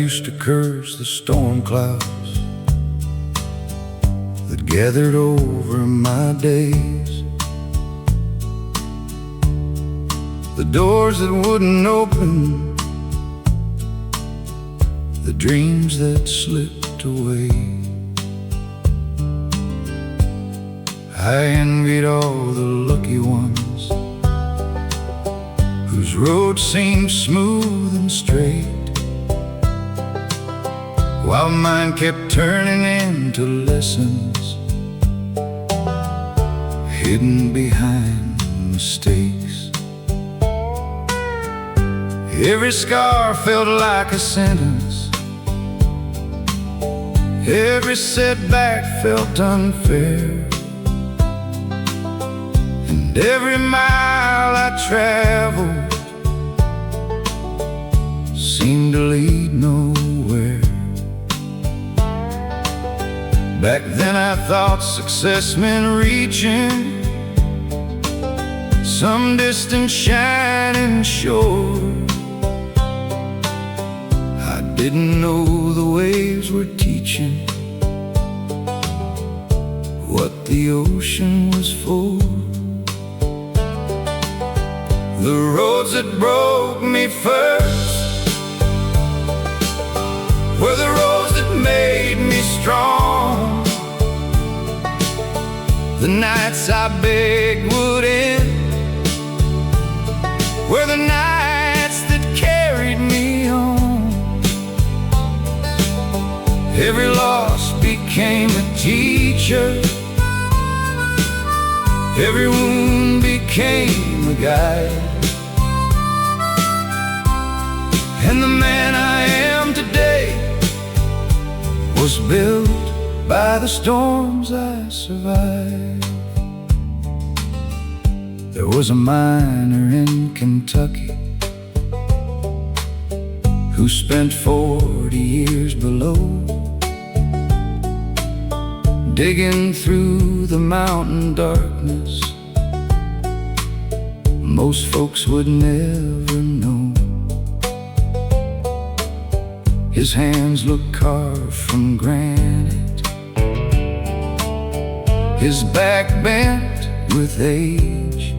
used to curse the storm clouds that gathered over my days, the doors that wouldn't open, the dreams that slipped away. I envied all the lucky ones whose road seemed smooth and straight, while mine kept turning into lessons hidden behind mistakes. Every scar felt like a sentence, every setback felt unfair, and every mile I traveled seemed to lead nowhere. Back then I thought success meant reaching some distant shining shore. I didn't know the waves were teaching what the ocean was for. The roads that broke me first were the roads that made me strong. The nights I begged would end were the nights that carried me on. Every loss became a teacher, every wound became a guide, and the man I am today was built by the storms I survived. There was a miner in Kentucky who spent 40 years below, digging through the mountain darkness most folks would never know. His hands looked carved from granite, his back bent with age,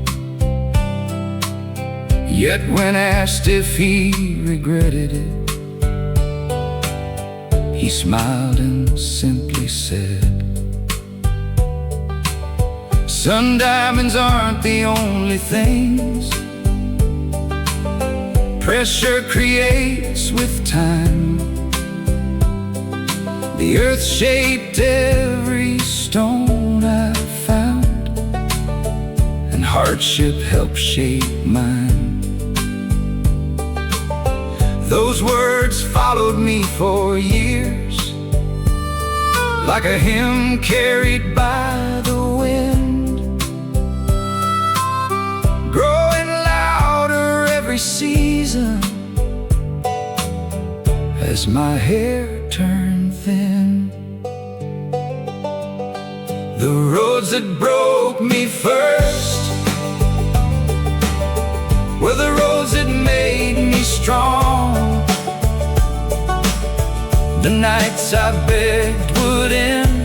yet when asked if he regretted it, he smiled and simply said, "Sun diamonds aren't the only things pressure creates with time. The earth shaped every stone I found, and hardship helped shape mine." Those words followed me for years, like a hymn carried by the wind, growing louder every season as my hair turned thin. The roads that broke me first were the roads that made me strong. The nights I begged would end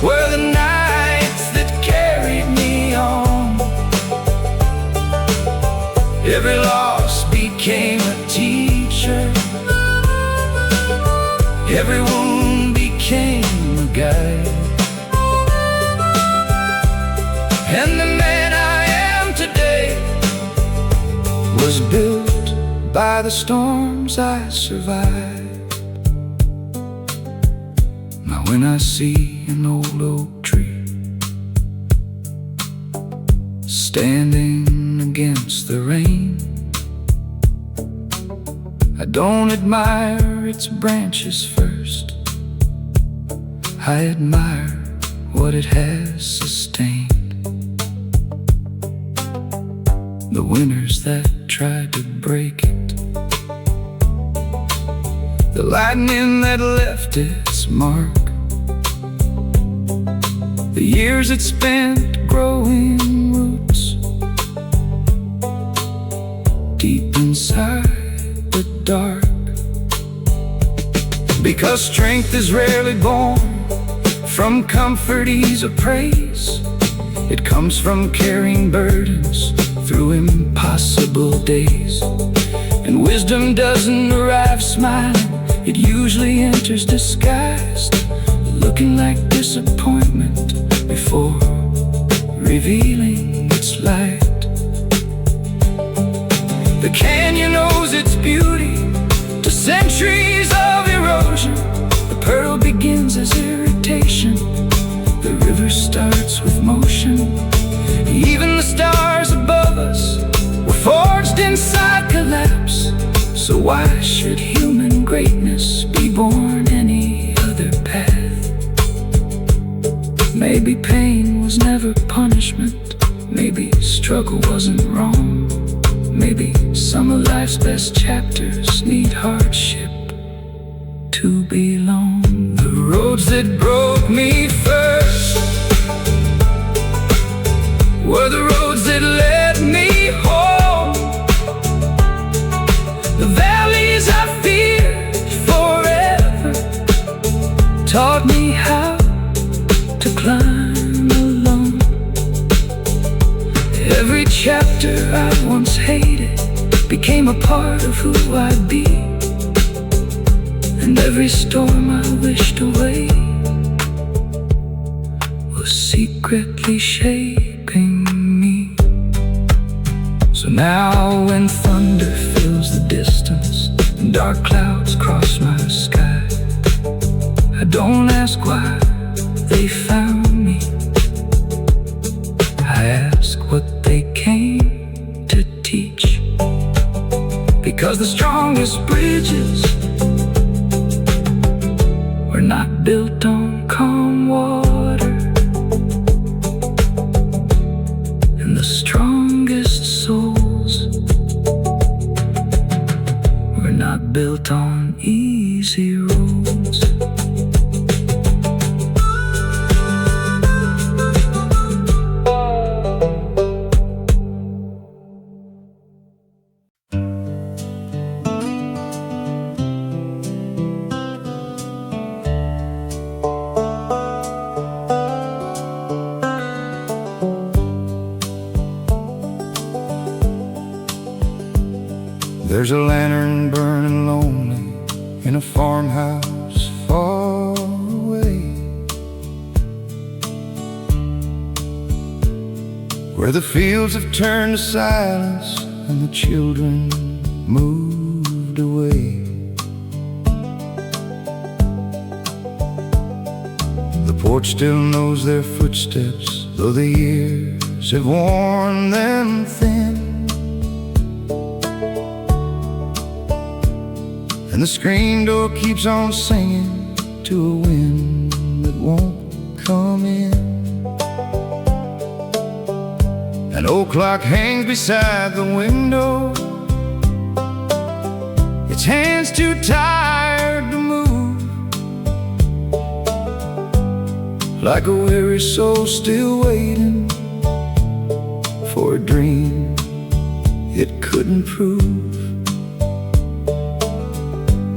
were the nights that carried me on. Every loss became a teacher, every wound became a guide, and the man I am today was built by the storms I survived. Now when I see an old oak tree standing against the rain, I don't admire its branches first, I admire what it has sustained. The winters that tried to break it, the lightning that left its mark, the years it spent growing roots deep inside the dark. Because strength is rarely born from comfort, ease, or praise. It comes from carrying burdens through impossible days. And wisdom doesn't arrive smiling, it usually enters disguised, looking like disappointment before revealing its light. The canyon owes its beauty to centuries of erosion. The pearl begins as irritation, the river starts with motion. Even the stars above us were forged inside collapse. So why should human greatness be born any other path? Maybe pain was never punishment, maybe struggle wasn't wrong. Maybe some of life's best chapters need hardship to belong. The roads that broke me first were the roads that led me home. The valleys I feared forever taught me how to climb alone. Every chapter I once hated became a part of who I'd be, and every storm I wished away was secretly shaping me. So now when thunder fills the distance and dark clouds cross my sky, I don't ask why they found me, I ask what they came to teach. Because the strongest bridges were not built on calm water, and the strongest souls were not built on easy roads. There's a lantern burning lonely in a farmhouse far away, where the fields have turned to silence and the children moved away. The porch still knows their footsteps, though the years have worn them thin. And the screen door keeps on singing to a wind that won't come in. An old clock hangs beside the window, its hands too tired to move, like a weary soul still waiting for a dream it couldn't prove.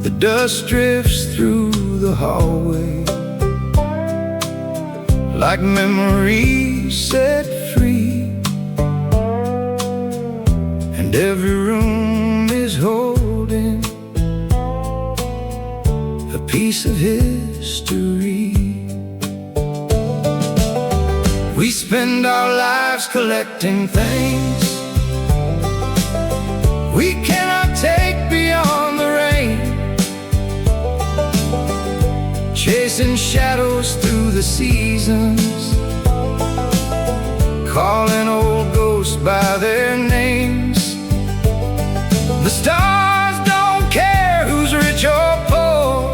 The dust drifts through the hallway like memories set free, and every room is holding a piece of history. We spend our lives collecting things we cannot take beyond the rain, chasing shadows through the seasons, calling old ghosts by their names. The stars don't care who's rich or poor,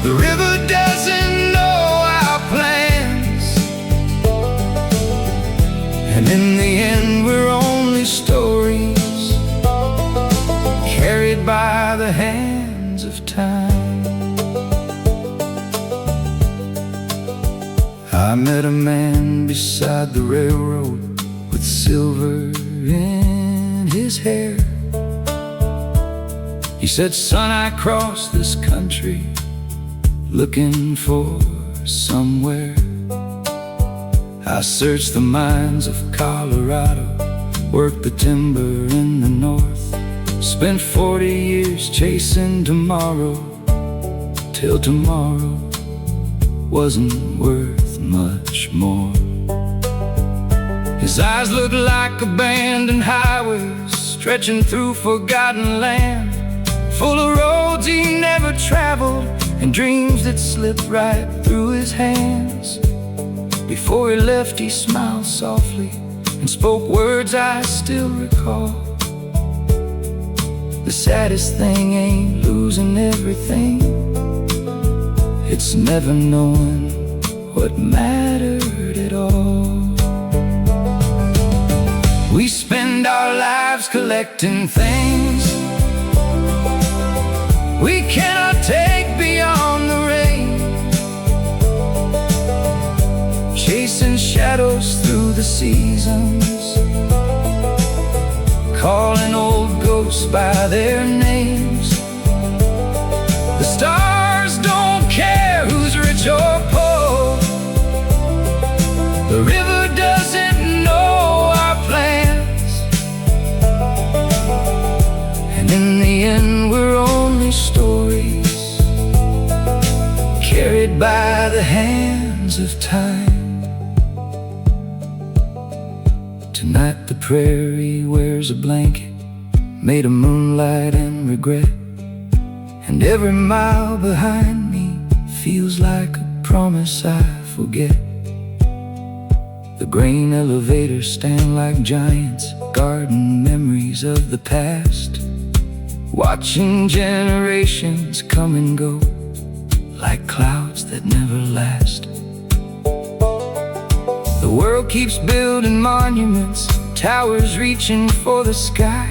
the river doesn't know our plans, and in the end we're only stories carried by the hands of time. I met a man beside the railroad with silver in his hair. He said, son, I crossed this country looking for somewhere. I searched the mines of Colorado, worked the timber in the north, spent 40 years chasing tomorrow, till tomorrow wasn't worth much more. His eyes looked like abandoned highways stretching through forgotten land, full of roads he never traveled and dreams that slipped right through his hands. Before he left, he smiled softly and spoke words I still recall. The saddest thing ain't losing everything, it's never knowing what mattered at all. We spend our lives collecting things we cannot take beyond the rain, chasing shadows through the seasons, calling old ghosts by their names. The stars don't care who's rich or poor, the river doesn't know our plans, and in the end we're only stories carried by the hands of time. Tonight the prairie wears a blanket made of moonlight and regret, and every mile behind me feels like a promise I forget. The grain elevators stand like giants, guarding memories of the past, watching generations come and go like clouds that never last. The world keeps building monuments, towers reaching for the sky,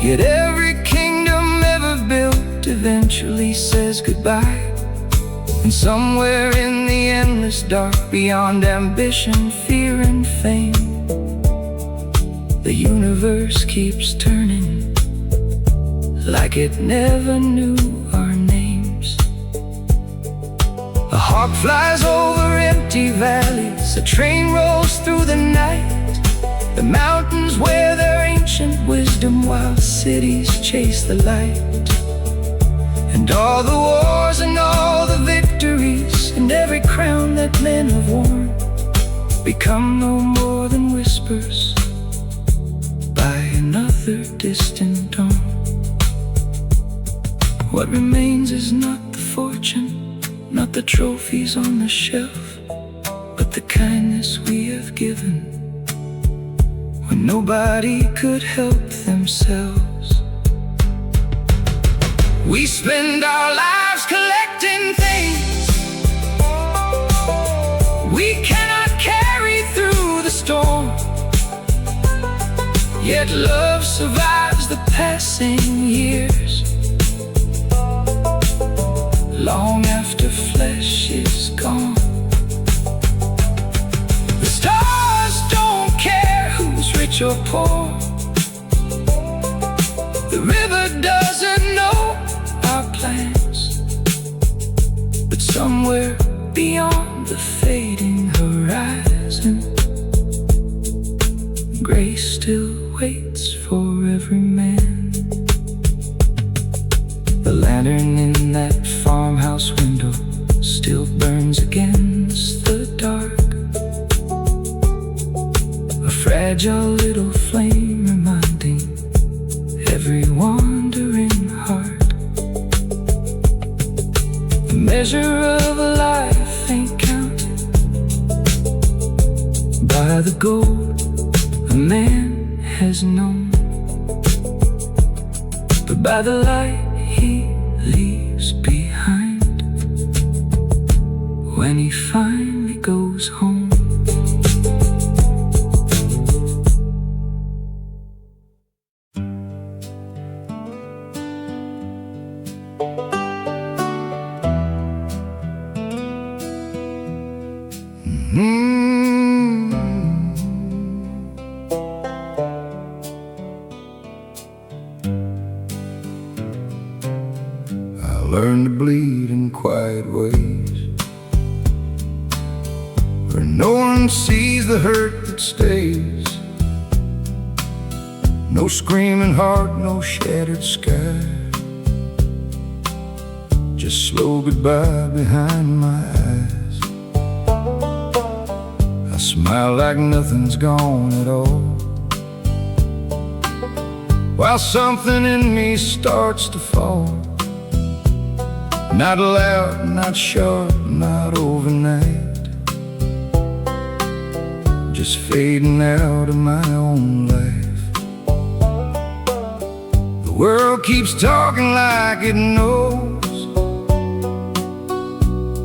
yet every kingdom ever built eventually says goodbye. And somewhere in the endless dark, beyond ambition, fear and fame, the universe keeps turning like it never knew our names. A hawk flies over empty valleys, a train rolls through the night, the mountains wear their ancient wisdom while cities chase the light. And all the wars and all the victories and every crown that men have worn become no more than whispers by another distant dawn. What remains is not the fortune, not the trophies on the shelf, but the kindness we have given when nobody could help themselves. We spend our lives collecting things we cannot carry through the storm, yet love survives the passing years, long after flesh is gone. The stars don't care who's rich or poor, the river doesn't know our plans, but somewhere beyond the fading horizon, grace still waits for every man. The lantern in that farmhouse window still burns against the dark, a fragile little flame reminding every wandering heart. The measure of a life ain't counted by the gold a man has known, but by the light he leaves behind when he finally goes home. learned to bleed in quiet ways, where no one sees the hurt that stays. No screaming heart, no shattered sky, just slow goodbye behind my eyes. I smile like nothing's gone at all, while something in me starts to fall. Not loud, not sharp, not overnight, just fading out of my own life. The world keeps talking like it knows,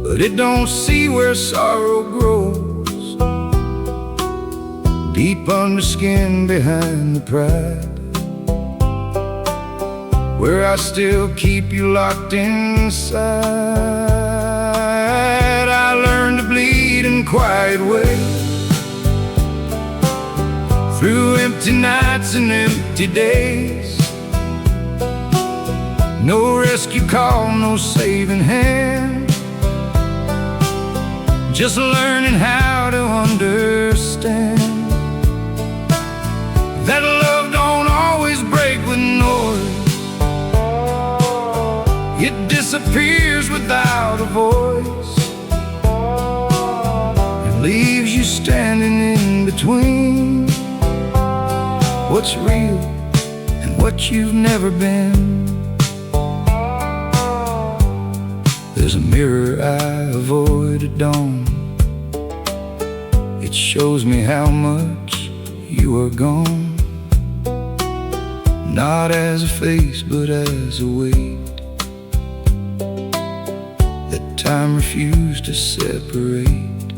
but it don't see where sorrow grows, deep under skin behind the pride, where I still keep you locked inside. I learned to bleed in quiet ways, through empty nights and empty days. No rescue call, no saving hand, just learning how to understand that love don't always break with noise. It disappears without a voice, it leaves you standing in between what's real and what you've never been. There's a mirror I avoid at dawn, it shows me how much you are gone, not as a face but as a weight that time refused to separate.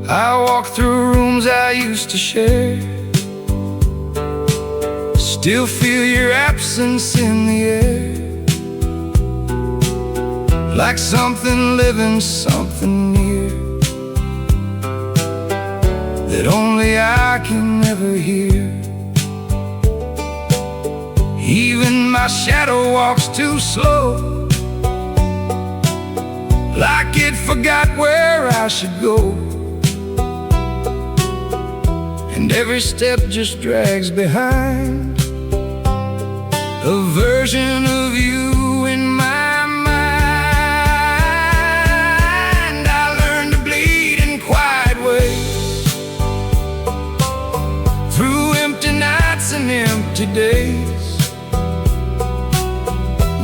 I walk through rooms I used to share, still feel your absence in the air, like something living, something near, that only I can ever hear. Even my shadow walks too slow, like it forgot where I should go, and every step just drags behind a version of you in my mind. I learned to bleed in quiet ways, through empty nights and empty days.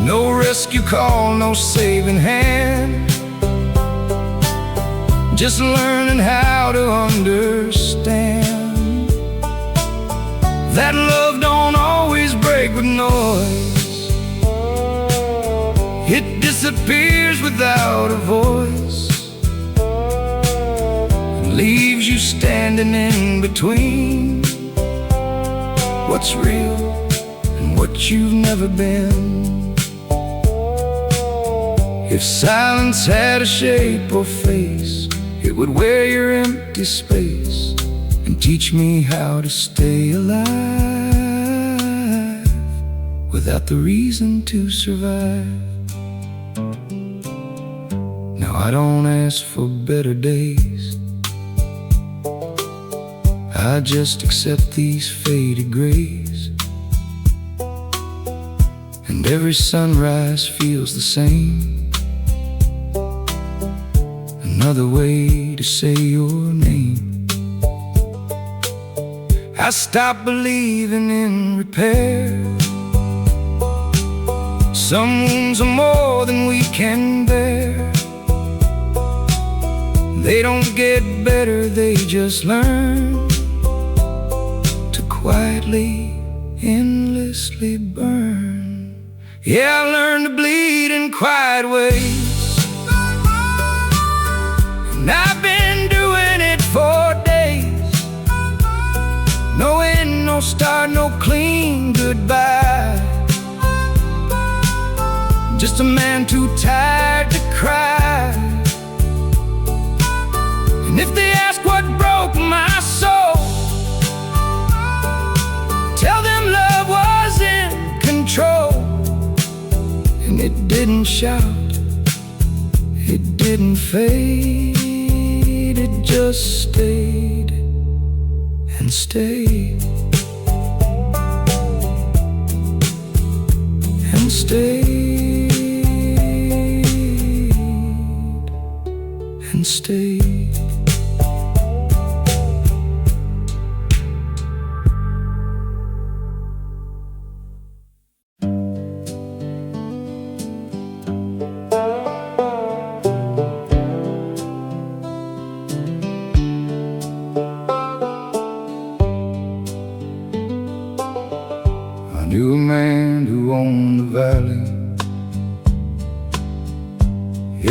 No rescue call, no saving hand, just learning how to understand that love don't always break with noise. It disappears without a voice, and leaves you standing in between what's real and what you've never been. If silence had a shape or face, it would wear your empty space and teach me how to stay alive without the reason to survive. Now I don't ask for better days, I just accept these faded grays, and every sunrise feels the same, another way to say your name. I stopped believing in repair, some wounds are more than we can bear. They don't get better, they just learn to quietly, endlessly burn. Yeah, I learned to bleed in quiet ways, and I've been doing it for days. No end, no start, no clean goodbye, just a man too tired to cry. And if they ask what broke my soul, tell them love was in control. It didn't shout, it didn't fade, it just stayed and stayed and stayed and stayed. I knew a man who owned the valley,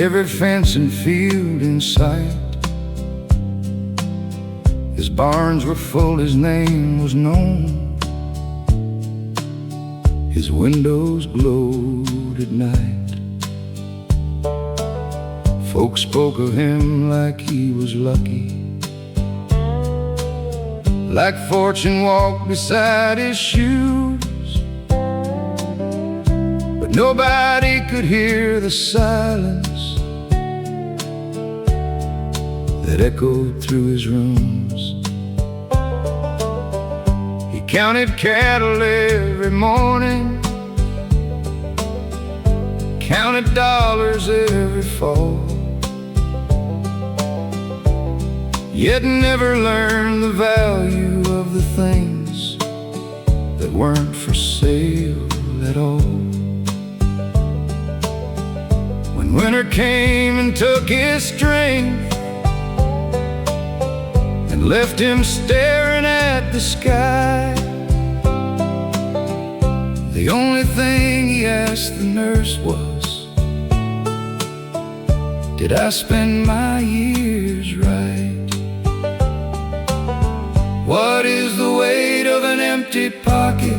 every fence and field in sight. His barns were full, his name was known, his windows glowed at night. Folks spoke of him like he was lucky, like fortune walked beside his shoes. But nobody could hear the silence that echoed through his rooms. He counted cattle every morning, counted dollars every fall, yet never learned the value of the things that weren't for sale at all. When winter came and took his strength and left him staring at the sky, the only thing he asked the nurse was, did I spend my years right? What is the weight of an empty pocket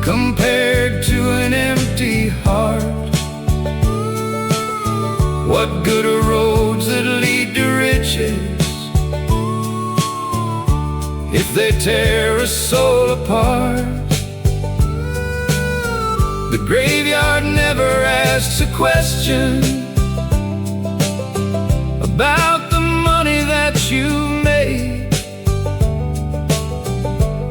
compared to an empty heart? What good are roads that lead to riches if they tear a soul apart? The graveyard never asks a question about the money that you made,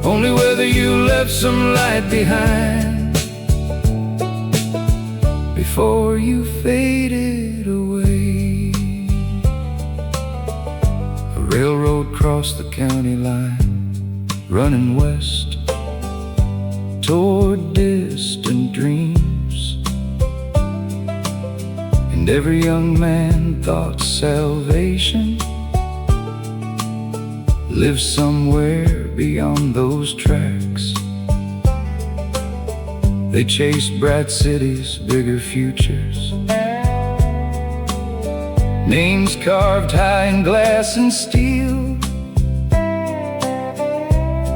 only whether you left some light behind before you faded away. A railroad crossed the county line, running west toward distant dreams, and every young man thought salvation lived somewhere beyond those tracks. They chased bright cities, bigger futures, names carved high in glass and steel.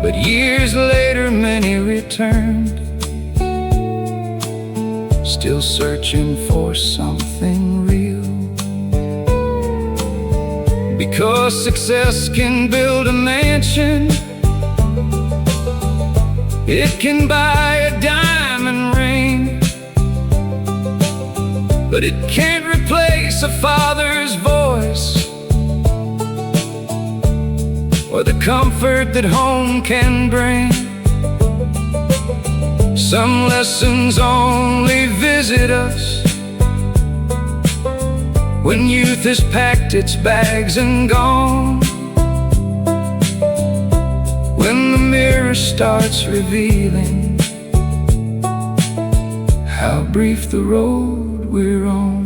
But years later many returned, still searching for something real. Because success can build a mansion, it can buy a diamond ring, but it can't replace a father's voice or the comfort that home can bring. Some lessons only visit us when youth has packed its bags and gone, when the mirror starts revealing how brief the road we're on.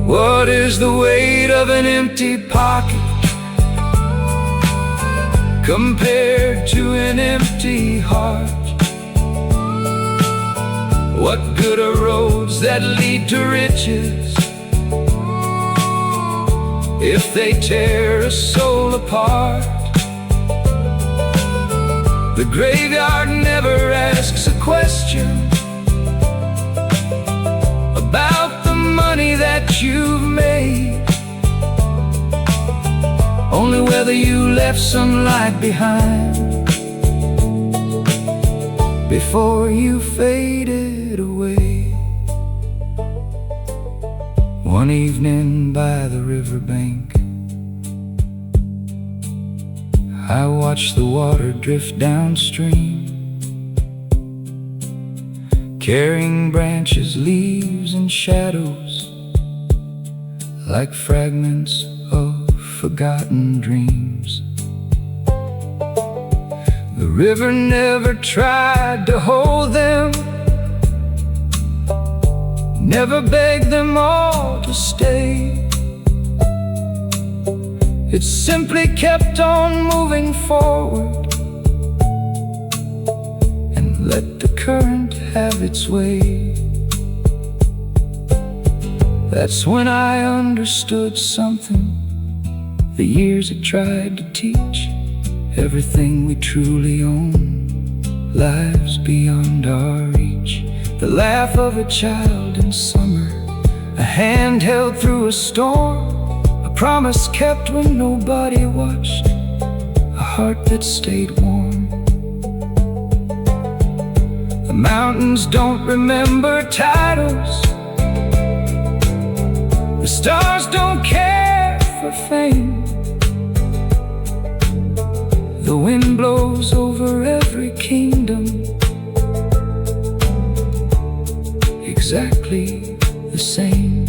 What is the weight of an empty pocket compared to an empty heart? What good are roads that lead to riches if they tear a soul apart? The graveyard never asks a question about the money that you've made, only whether you left some light behind before you faded away. One evening by the riverbank, I watched the water drift downstream, carrying branches, leaves, and shadows like fragments of forgotten dreams. The river never tried to hold them, never begged them all to stay. It simply kept on moving forward and let the current have its way. That's when I understood something the years had tried to teach. Everything we truly own lies beyond our reach. The laugh of a child in summer, a hand held through a storm, a promise kept when nobody watched, a heart that stayed warm. The mountains don't remember titles, the stars don't care for fame. The wind blows over every kingdom, exactly the same.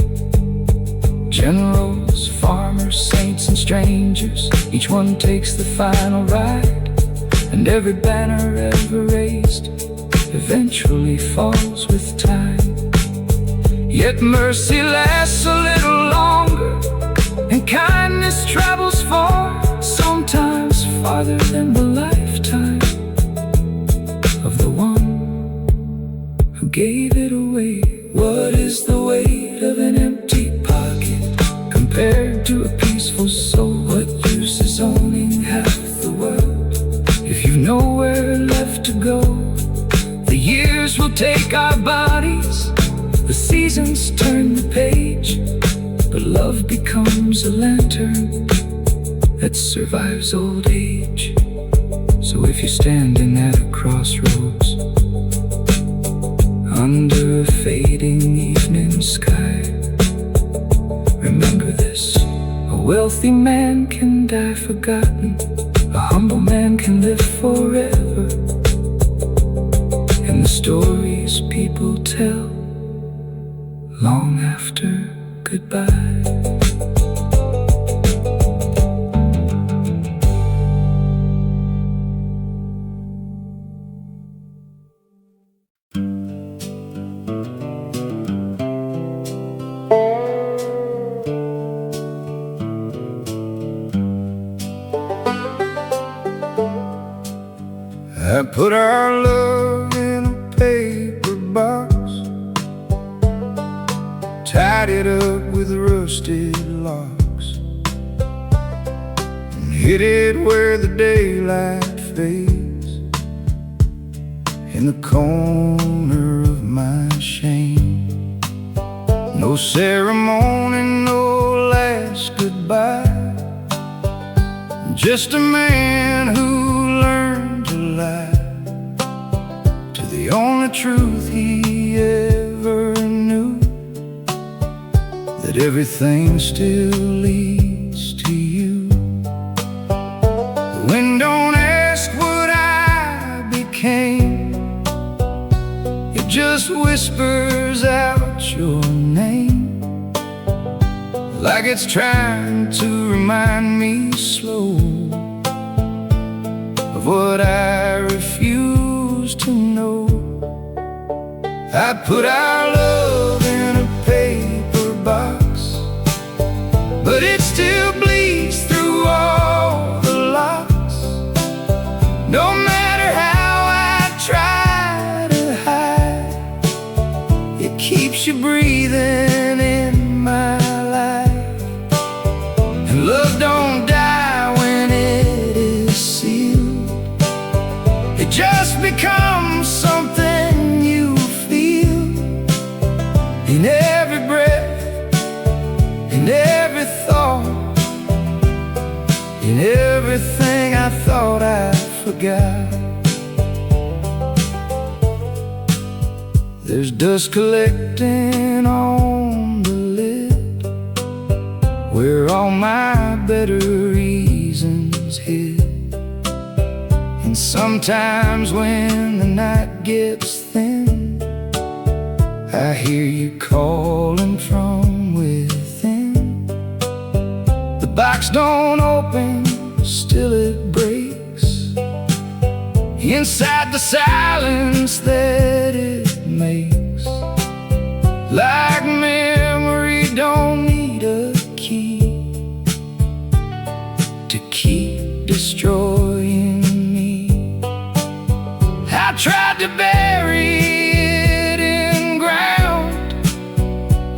Generals, farmers, saints, and strangers, each one takes the final ride, and every banner ever raised eventually falls with time. Yet mercy lasts a little longer, and kindness travels far, sometimes farther than the lifetime of the one who gave it away. What is the weight of an empty pocket compared to a peaceful soul? What use is owning half the world if you've nowhere left to go? The years will take our bodies, the seasons turn the page, but love becomes a lantern that survives old age. So if you're standing at a crossroads under a fading evening sky, remember this: a wealthy man can die forgotten, a humble man can live forever. And the stories people tell long after goodbye. I put our love in a paper box, tied it up with rusted locks, and hid it where the daylight fades, in the corner of my shame. No ceremony, no last goodbye, just a man who learned to lie to the only truth he ever knew, that everything still leads to you. The wind don't ask what I became, it just whispers out your name, like it's trying to remind me slow of what I refuse to know. I put our love in a paper box, but it still bleeds through all the locks. No matter how I try to hide, it keeps you breathing in my life. And love don't die when it is sealed, it just becomes something you feel in every breath, in every thought, in everything I thought I forgot. There's dust collecting on the lid where all my better reasons hid. And sometimes when the night gets thin, I hear you calling from within. The box don't open, still it breaks inside the silence that it makes. Like memory don't need a key to keep destroying me. I tried to bury it in ground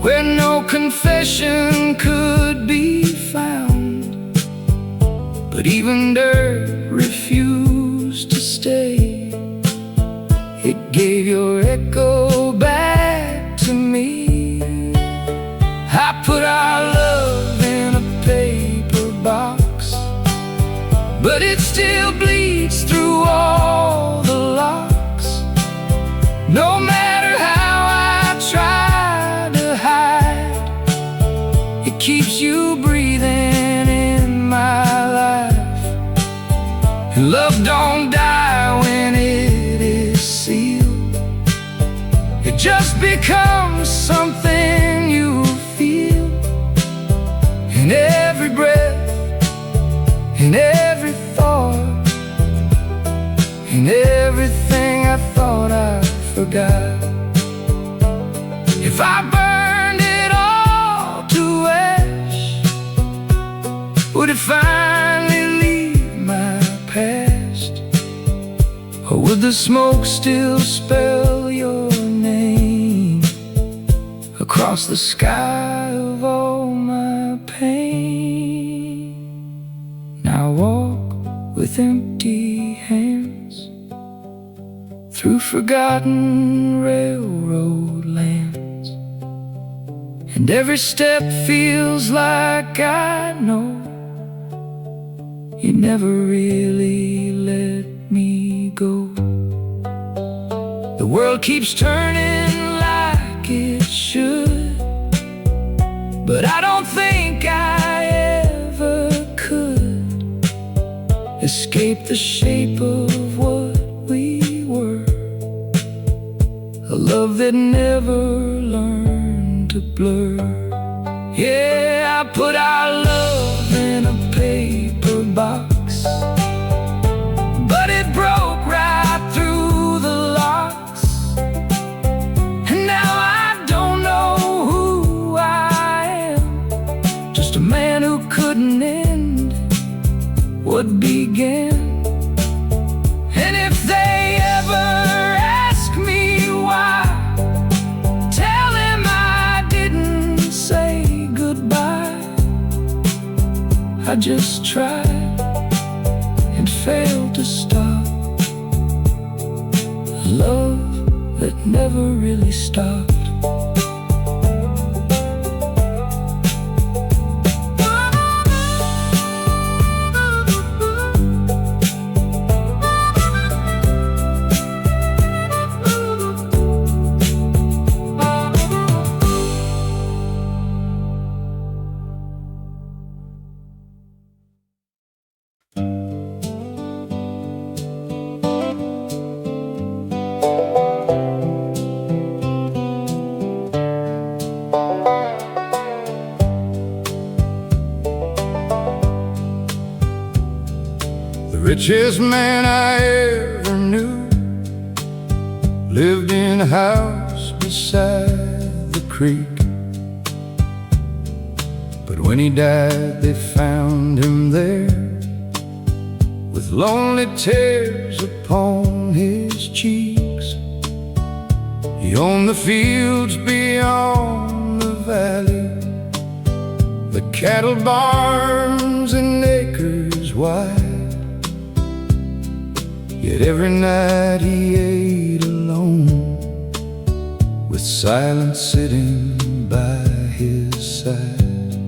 where no confession could be found, but even dirt refused to stay. It gave your echo back to me. I put our love in a paper box, but it still bleeds through all the locks. No matter how I try to hide, it keeps you breathing in my life. And love don't die when it is sealed. It just becomes something you feel in every breath, in every thought, in everything I thought I forgot. If I burned it all to ash, would it finally leave my past? Or would the smoke still spell your name across the sky of all my pain? Now walk with empty hands through forgotten railroad lands, and every step feels like I know you never really let me go. The world keeps turning like it should, but I don't think I ever could escape the shape of what we were. A love that never learned to blur. Yeah, I put our love in a paper box, but it broke right through the locks. And now I don't know who I am, just a man who couldn't end what began. And if they ever ask me why, tell them I didn't say goodbye. I just tried and failed to stop love that never really stopped. Richest man I ever knew lived in a house beside the creek. But when he died, they found him there with lonely tears upon his cheeks. He owned the fields beyond the valley, the cattle barns and acres wide. Yet every night he ate alone, with silence sitting by his side.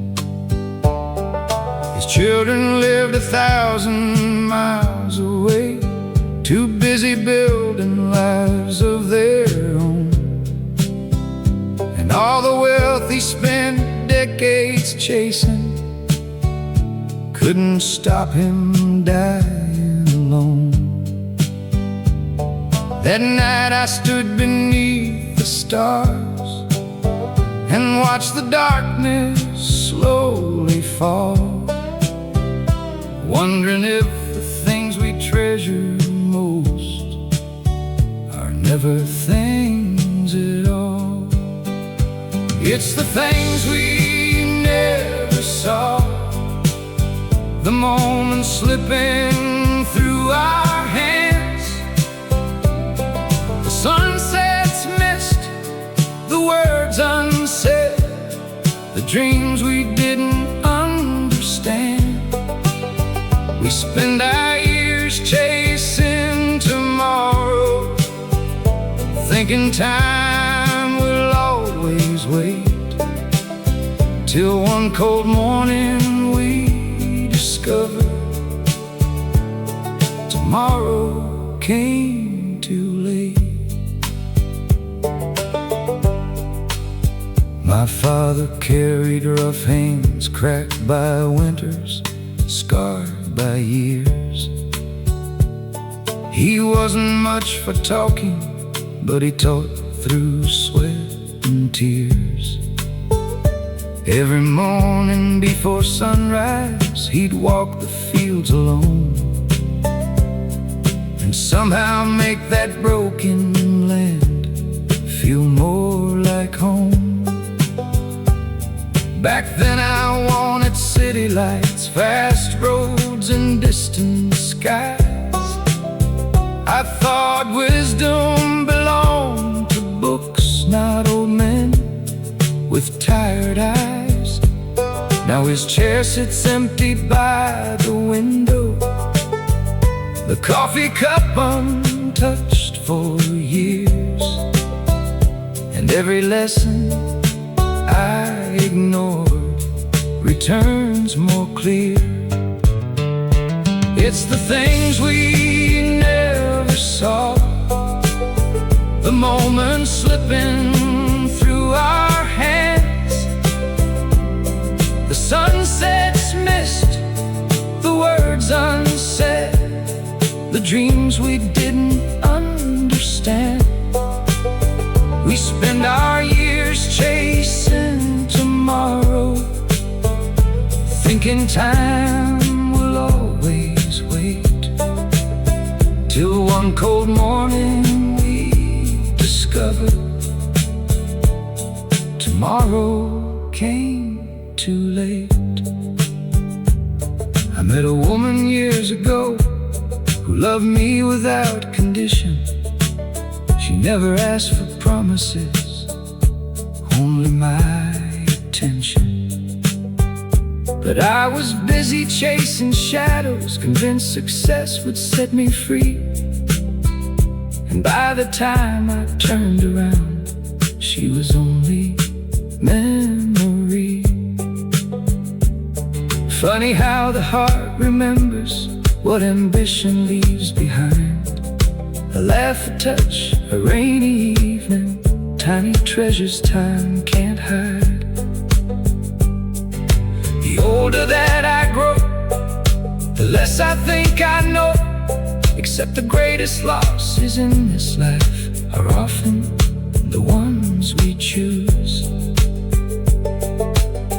His children lived 1,000 miles away, too busy building lives of their own. all the wealth he spent decades chasing couldn't stop him dying alone. That night I stood beneath the stars and watched the darkness slowly fall, wondering if the things we treasure most are never things at all. It's the things we never saw, the moments slipping through our hands, the sunsets missed, the words unsaid, the dreams we didn't understand. We spend our years chasing tomorrow, thinking time will always wait, till one cold morning we discover tomorrow came too late. My father carried rough hands, cracked by winters, scarred by years. He wasn't much for talking, but he taught through sweat and tears. Every morning before sunrise, he'd walk the fields alone and somehow make that broken land feel more like home. Back then I wanted city lights, fast roads and distant skies. I thought wisdom belonged to books, not old men with tired eyes. Now his chair sits empty by the window, the coffee cup untouched for years, and every lesson I ignored returns more clear. It's the things we never saw, the moments slipping through our hands, the sunsets missed, the words unsaid, the dreams we didn't understand. We spend our years chasing tomorrow, thinking time will always wait, till one cold morning we discover tomorrow came too late. I met a woman years ago who loved me without condition. She never asked for promises, only my attention. But I was busy chasing shadows, convinced success would set me free. And by the time I turned around, she was only memory. Funny how the heart remembers what ambition leaves behind. A laugh, a touch, a rainy evening, tiny treasures time can't hide. The older that I grow, the less I think I know. Except the greatest losses in this life are often the ones we choose.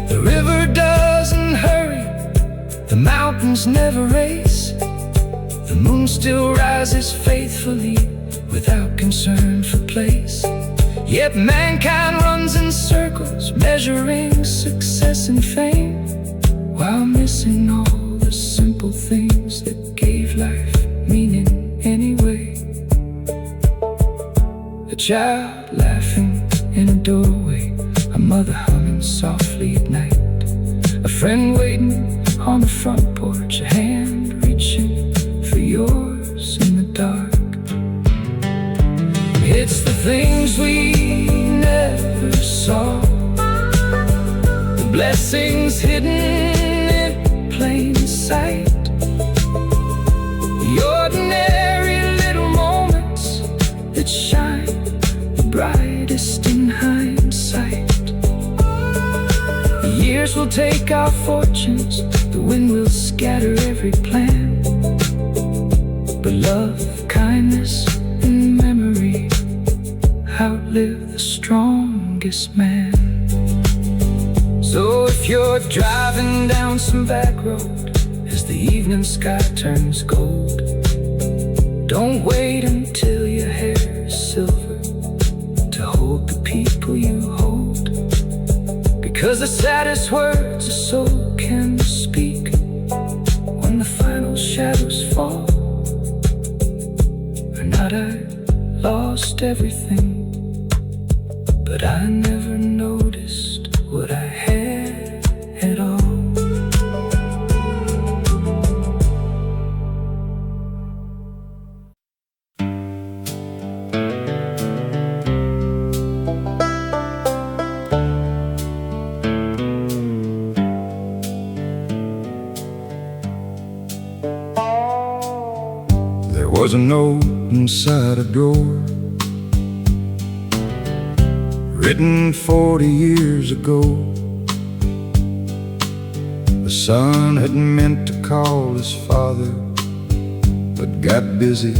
The river doesn't hurry, the mountains never race, the moon still rises faithfully without concern for place. Yet mankind runs in circles, measuring success and fame, while missing all the simple things that gave life meaning anyway. A child laughing in a doorway, a mother humming softly at night, a friend waiting on the front porch, a hand reaching for yours in the dark. It's the things we never saw, the blessings hidden in plain sight, the ordinary little moments that shine the brightest in hindsight. take our fortunes, the wind will scatter every plan. But love, kindness, and memory outlive the strongest man. So if you're driving down some back road as the evening sky turns gold, don't wait until your hair is silver to hold the people you hold. Because the saddest words a soul can speak when the final shadows fall are not I lost everything, but I never noticed what I had at all. There was a note inside a drawer, written 40 years ago. The son had meant to call his father, but got busy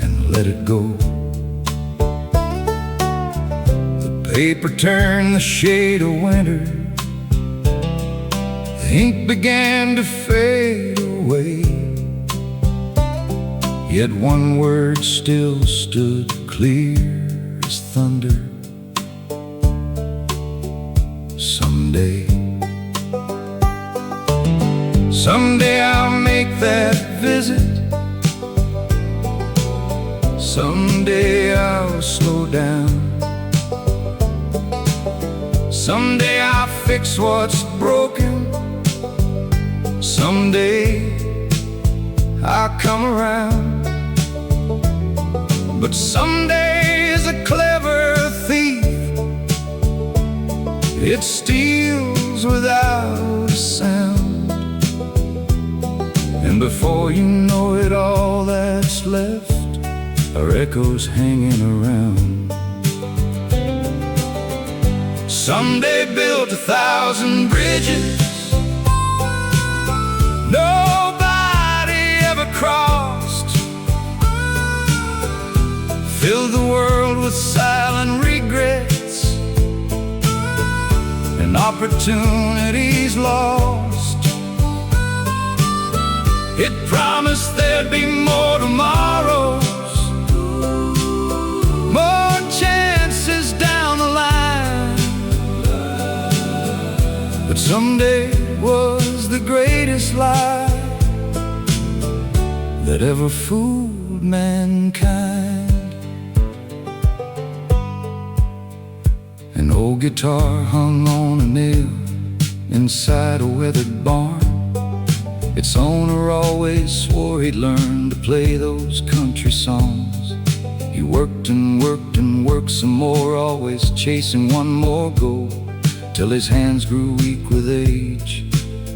and let it go. The paper turned the shade of winter, the ink began to fade away. Yet one word still stood clear as thunder: someday. Someday I'll make that visit. Someday I'll slow down. Someday I'll fix what's broken. Someday I'll come around. But someday is a clever thief. It steals without a sound, and before you know it, all that's left are echoes hanging around. Someday built 1,000 bridges nobody ever crossed, filled the world with silent regrets and opportunities lost. It promised there'd be more tomorrows, more chances down the line. But someday was the greatest lie that ever fooled mankind. An old guitar hung on a nail inside a weathered barn. Its owner always swore he'd learn to play those country songs. He worked and worked and worked some more, always chasing one more goal, till his hands grew weak with age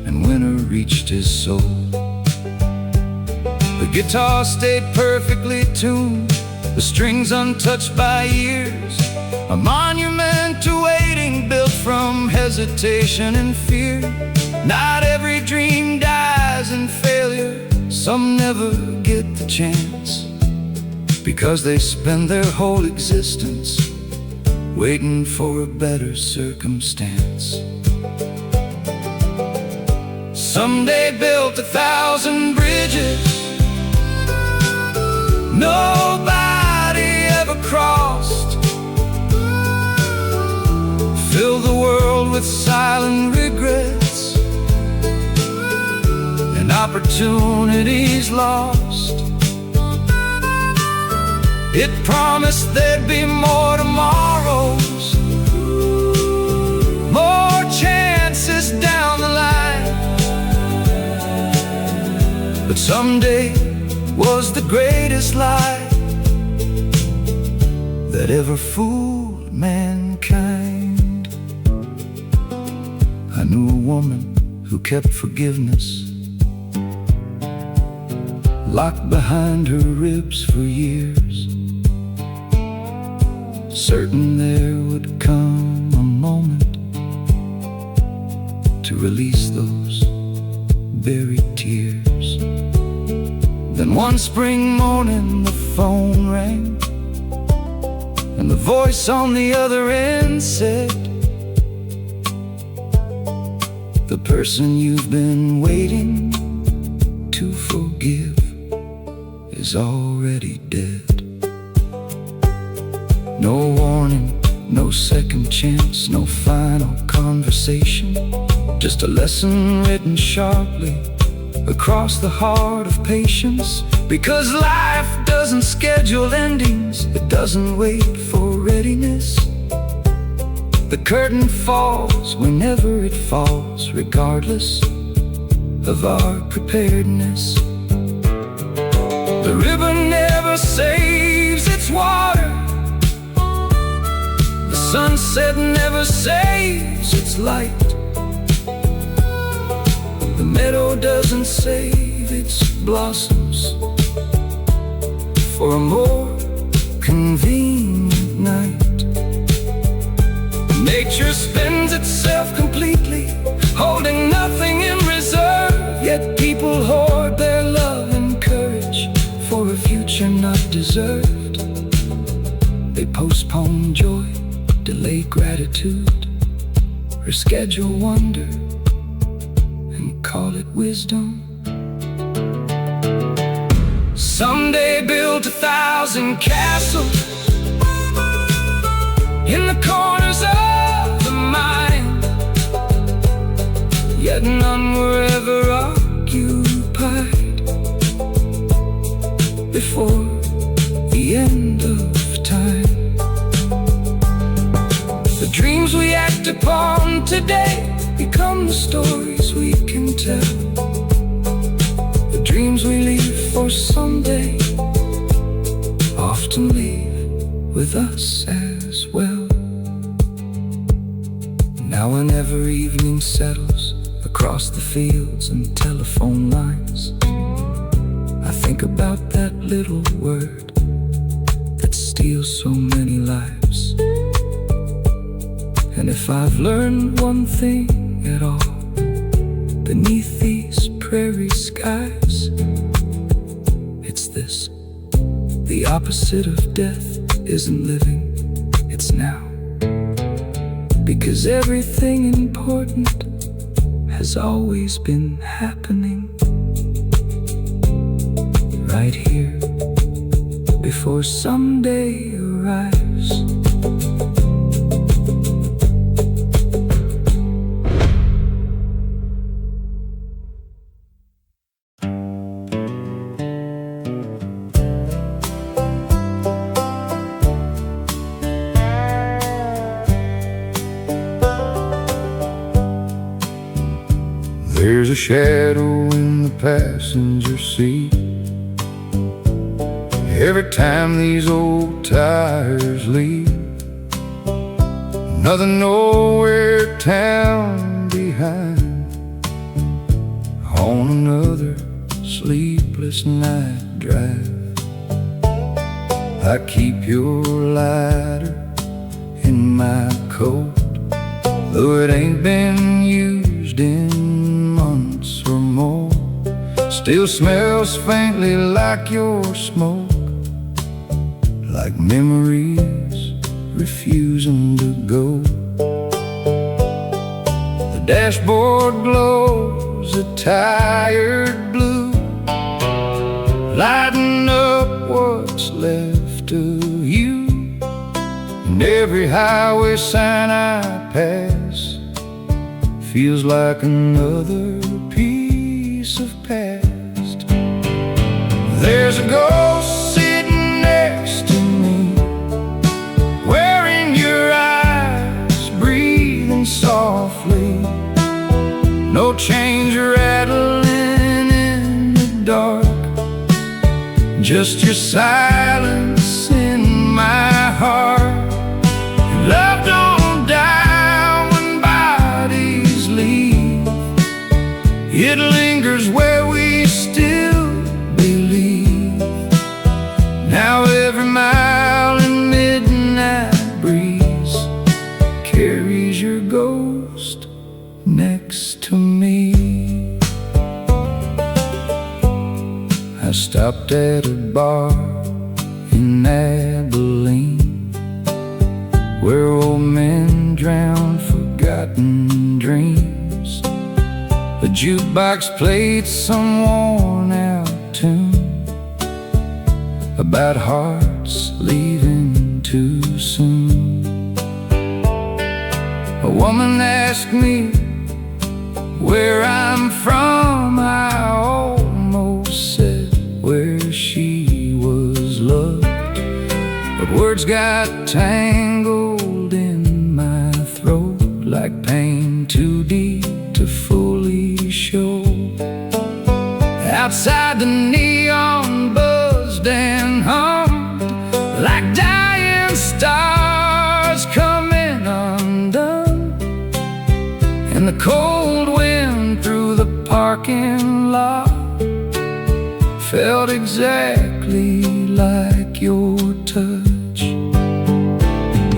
and winter reached his soul. The guitar stayed perfectly tuned, the strings untouched by years, a monument to waiting built from hesitation and fear. Not every dream dies in failure, some never get the chance, because they spend their whole existence waiting for a better circumstance. Someday built 1,000 bridges nobody ever crossed, fill the world with silent regrets and opportunities lost. It promised there'd be more tomorrows, more chances down the line. But someday was the greatest lie that ever fooled mankind. I knew a woman who kept forgiveness locked behind her ribs for years, certain there would come a moment to release those buried tears. Then one spring morning the phone rang, and the voice on the other end said, "The person you've been waiting to forgive is already dead." No warning, no second chance, no final conversation, just a lesson written sharply across the heart of patience. Because life doesn't schedule endings, it doesn't wait for readiness. The curtain falls whenever it falls, regardless of our preparedness. The river never saves its water, the sunset never saves its light, the meadow doesn't save its blossoms for a more convenient night. Nature spends itself completely, holding nothing in reserve, yet people hoard their love and courage for a future not deserved. They postpone joy, delay gratitude, reschedule wonder, and call it wisdom. Someday build 1,000 castles in the corners of the mind, yet none were ever occupied before the end of time. The dreams we act upon today become the stories we can tell. The dreams we leave for someday often leave with us as well. Now whenever evening settles across the fields and telephone lines, I think about that little word that steals so many lives. And if I've learned one thing at all beneath these prairie skies, it's this: the opposite of death isn't living, it's now. Because everything important has always been happening right here before someday arrives. There's a shadow in the passenger seat every time these old tires leave. Another nowhere town behind, on another sleepless night drive. I keep your lighter in my coat, though it ain't been used in months or more. Still smells faintly like your smoke, like memories refusing to go. The dashboard glows a tired blue, lighting up what's left of you. And every highway sign I pass feels like another piece of past. There's a ghost sitting next to me, wearing your eyes, breathing softly. No chains rattling in the dark, just your silence in my heart. Love don't die when bodies leave, it lingers where we still believe. Now every mile in midnight breeze carries your ghost next stopped at a bar in Abilene, where old men drown forgotten dreams. The jukebox played some worn-out tune about hearts leaving too soon. A woman asked me where I'm from. I almost said where she was loved, but words got tangled in my throat, like pain too deep to fully show. Outside, the neon buzzed and hummed like dying stars coming undone, and the cold wind through the parking lot felt exactly like your touch.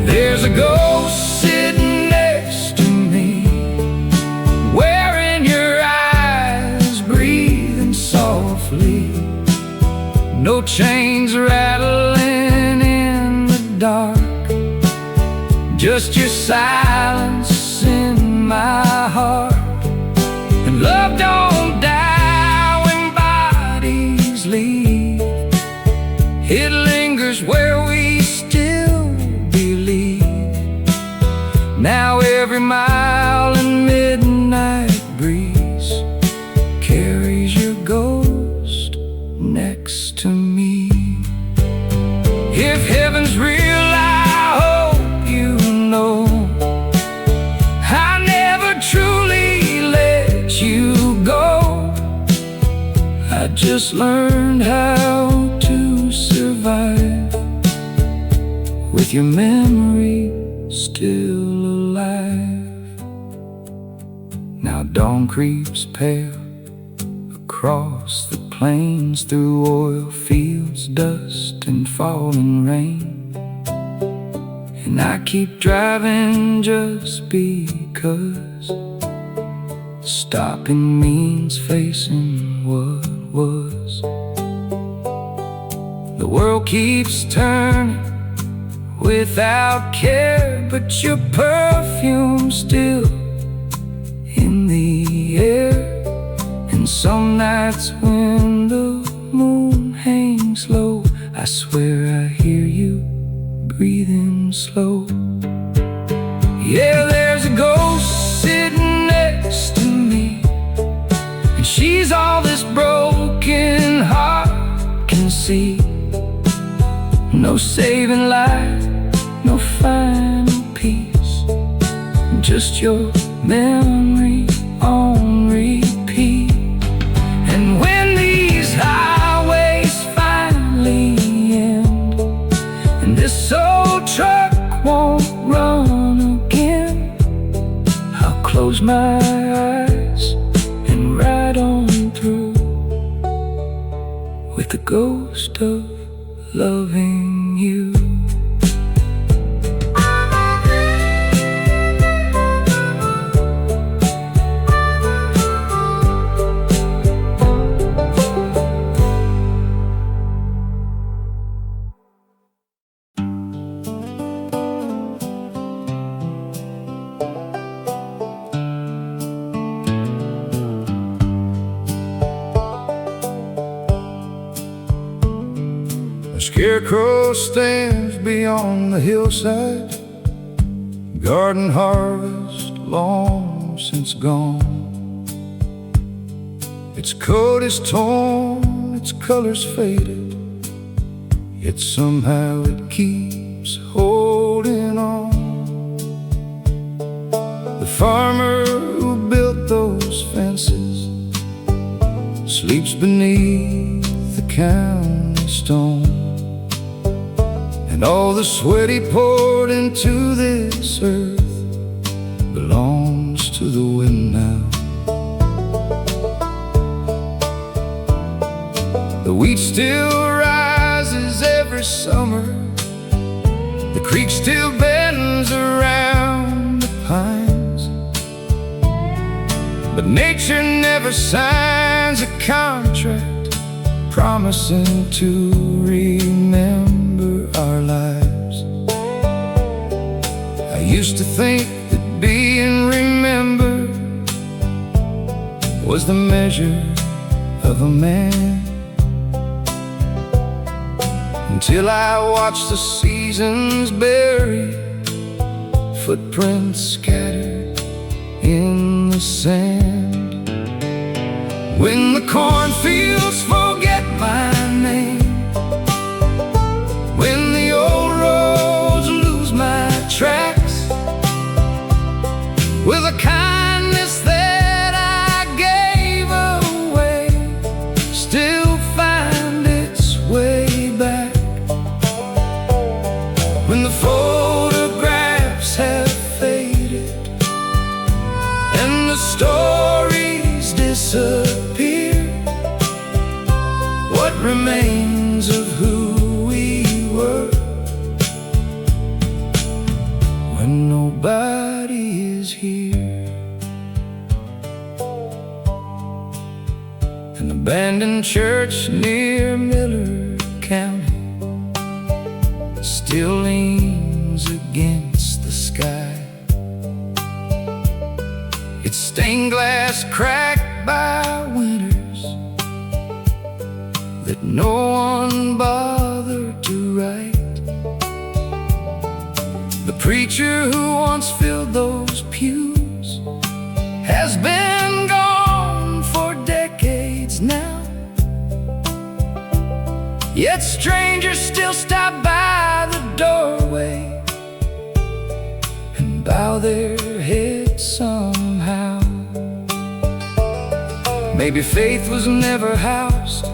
There's a ghost sitting next to me, wearing your eyes, breathing softly. No chains rattling in the dark, just your silence in my heart. And love don't die when bodies leave, it lingers where we still believe. Now every mile and midnight breeze carries your ghost next to me. If heaven's real, I hope you know I never truly let you go. I just learned how to survive with your memory still alive. Now dawn creeps pale across the plains, through oil fields, dust and falling rain, and I keep driving just because stopping means facing what was. The world keeps turning without care, but your perfume's still in the air. And some nights when the moon hangs low, I swear I hear you breathing slow. Yeah, there's a ghost sitting next to me, and she's all this broken heart can see. No saving life, no final peace, just your memory on repeat. And when these highways finally end, and this old truck won't run again, I'll close my eyes and ride on through with the ghost of loving you. A scarecrow stands beyond the hillside, garden harvest long since gone. Its coat is torn, its colors faded, yet somehow it keeps holding on. The farmer who built those fences sleeps beneath the county stone, and all the sweat he poured into this earth belongs to the wind now. The wheat still rises every summer, the creek still bends around the pines, but nature never signs a contract promising to remember our lives. I used to think that being remembered was the measure of a man, until I watched the seasons bury footprints scattered in the sand. When the cornfields forget my name, when the old roads lose my tracks, with a kindness that I gave away still find its way back. When the photographs have faded and the stories disappear, what remains of who we were when nobody is here? An abandoned church near Miller County still leans against the sky, its stained glass cracked by winters that no one bothered to write. The preacher who once filled those pews has been gone for decades now, yet strangers still stop by the doorway and bow their heads somehow. Maybe faith was never housed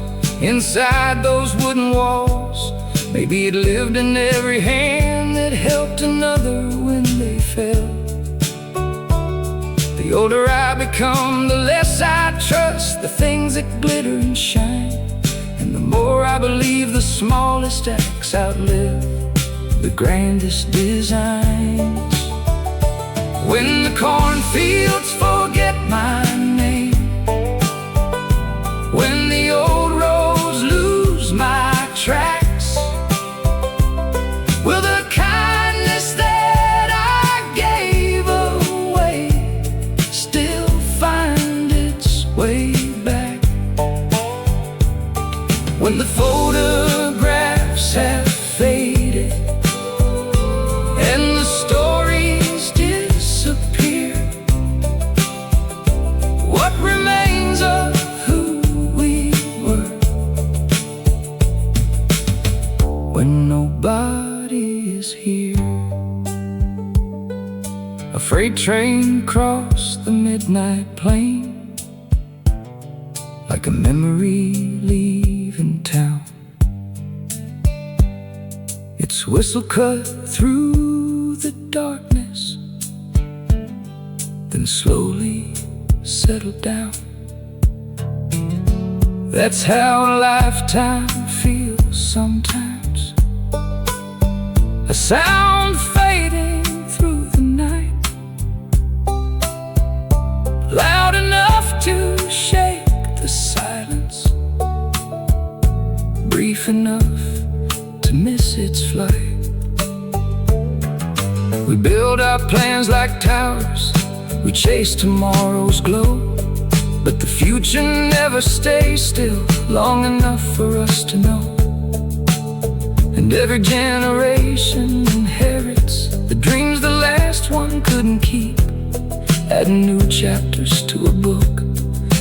inside those wooden walls. Maybe it lived in every hand that helped another when they fell. The older I become, the less I trust the things that glitter and shine, and the more I believe the smallest acts outlive the grandest designs. When the cornfields forget my name, when the old roads lose my tracks, will the kindness that I gave away still find its way back? When the photographs have faded and the stories disappear, what remains of who we were when nobody is here? A freight train crossed the midnight plain like a memory leaving town. Its whistle cut through the darkness, then slowly settled down. That's how a lifetime feels sometimes, a sound fading through the night, loud enough to shake the silence, brief enough to miss its flight. We build our plans like towers, we chase tomorrow's glow, but the future never stays still long enough for us to know. And every generation inherits the dreams the last one couldn't keep, adding new chapters to a book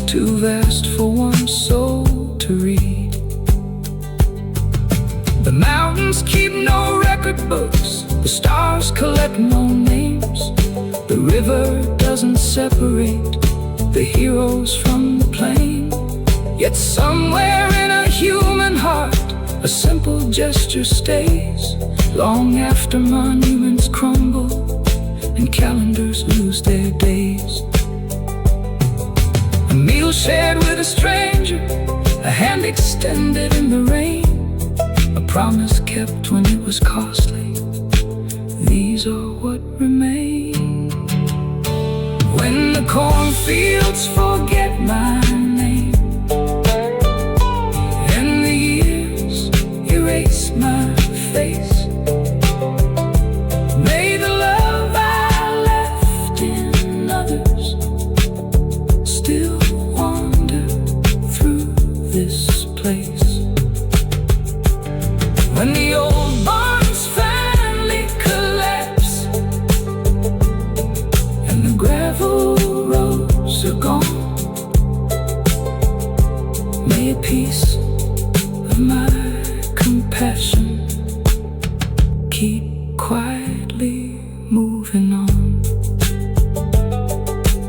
too vast for one soul to read. The mountains keep no record books, the stars collect no names, the river doesn't separate the heroes from the plain. Yet somewhere in a human heart, a simple gesture stays long after monuments crumble and calendars lose their days. A meal shared with a stranger, a hand extended in the rain, a promise kept when it was costly. These are what remain. When the cornfields forget my name, and face my face. May the love I left in others still wander through this place. When the old barns finally collapse and the gravel roads are gone, may a piece of my compassion keep quietly moving on.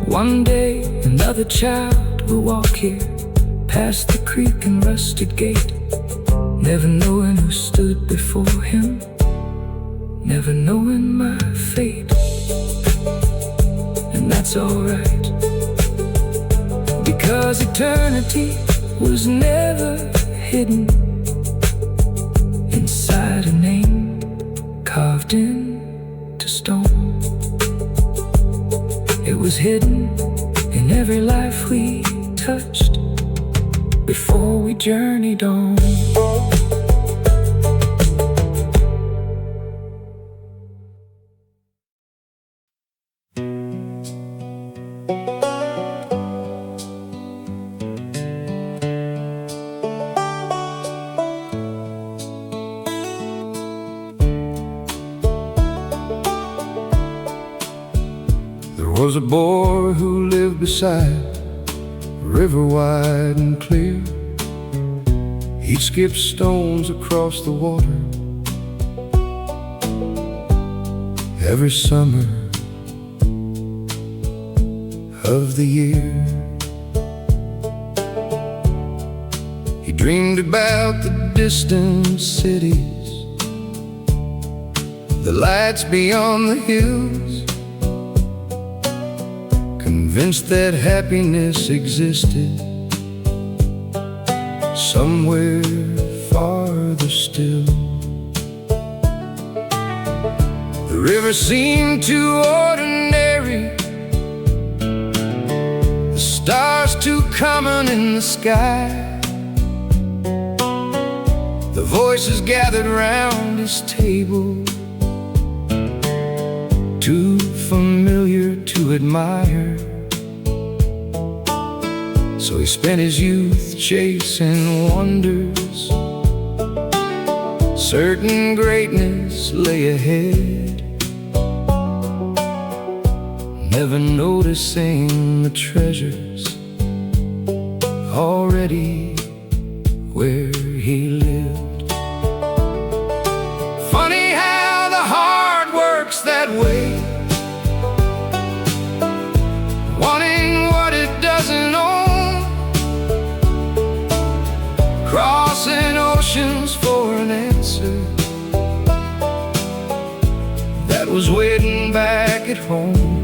One day another child will walk here past the creek and rusted gate, never knowing who stood before him, never knowing my fate. And that's alright, because eternity was never hidden inside a name carved into stone. It was hidden in every life we touched before we journeyed on. There was a boy who lived beside a river wide and clear. He'd skip stones across the water every summer of the year. He dreamed about the distant cities, the lights beyond the hills, convinced that happiness existed somewhere farther still. The river seemed too ordinary, the stars too common in the sky. The voices gathered round his table, too familiar to admire. So he spent his youth chasing wonders. Certain greatness lay ahead, never noticing the treasures already where he lived. Funny how the heart works that way, wanting what it doesn't own, crossing oceans for an answer that was waiting back at home.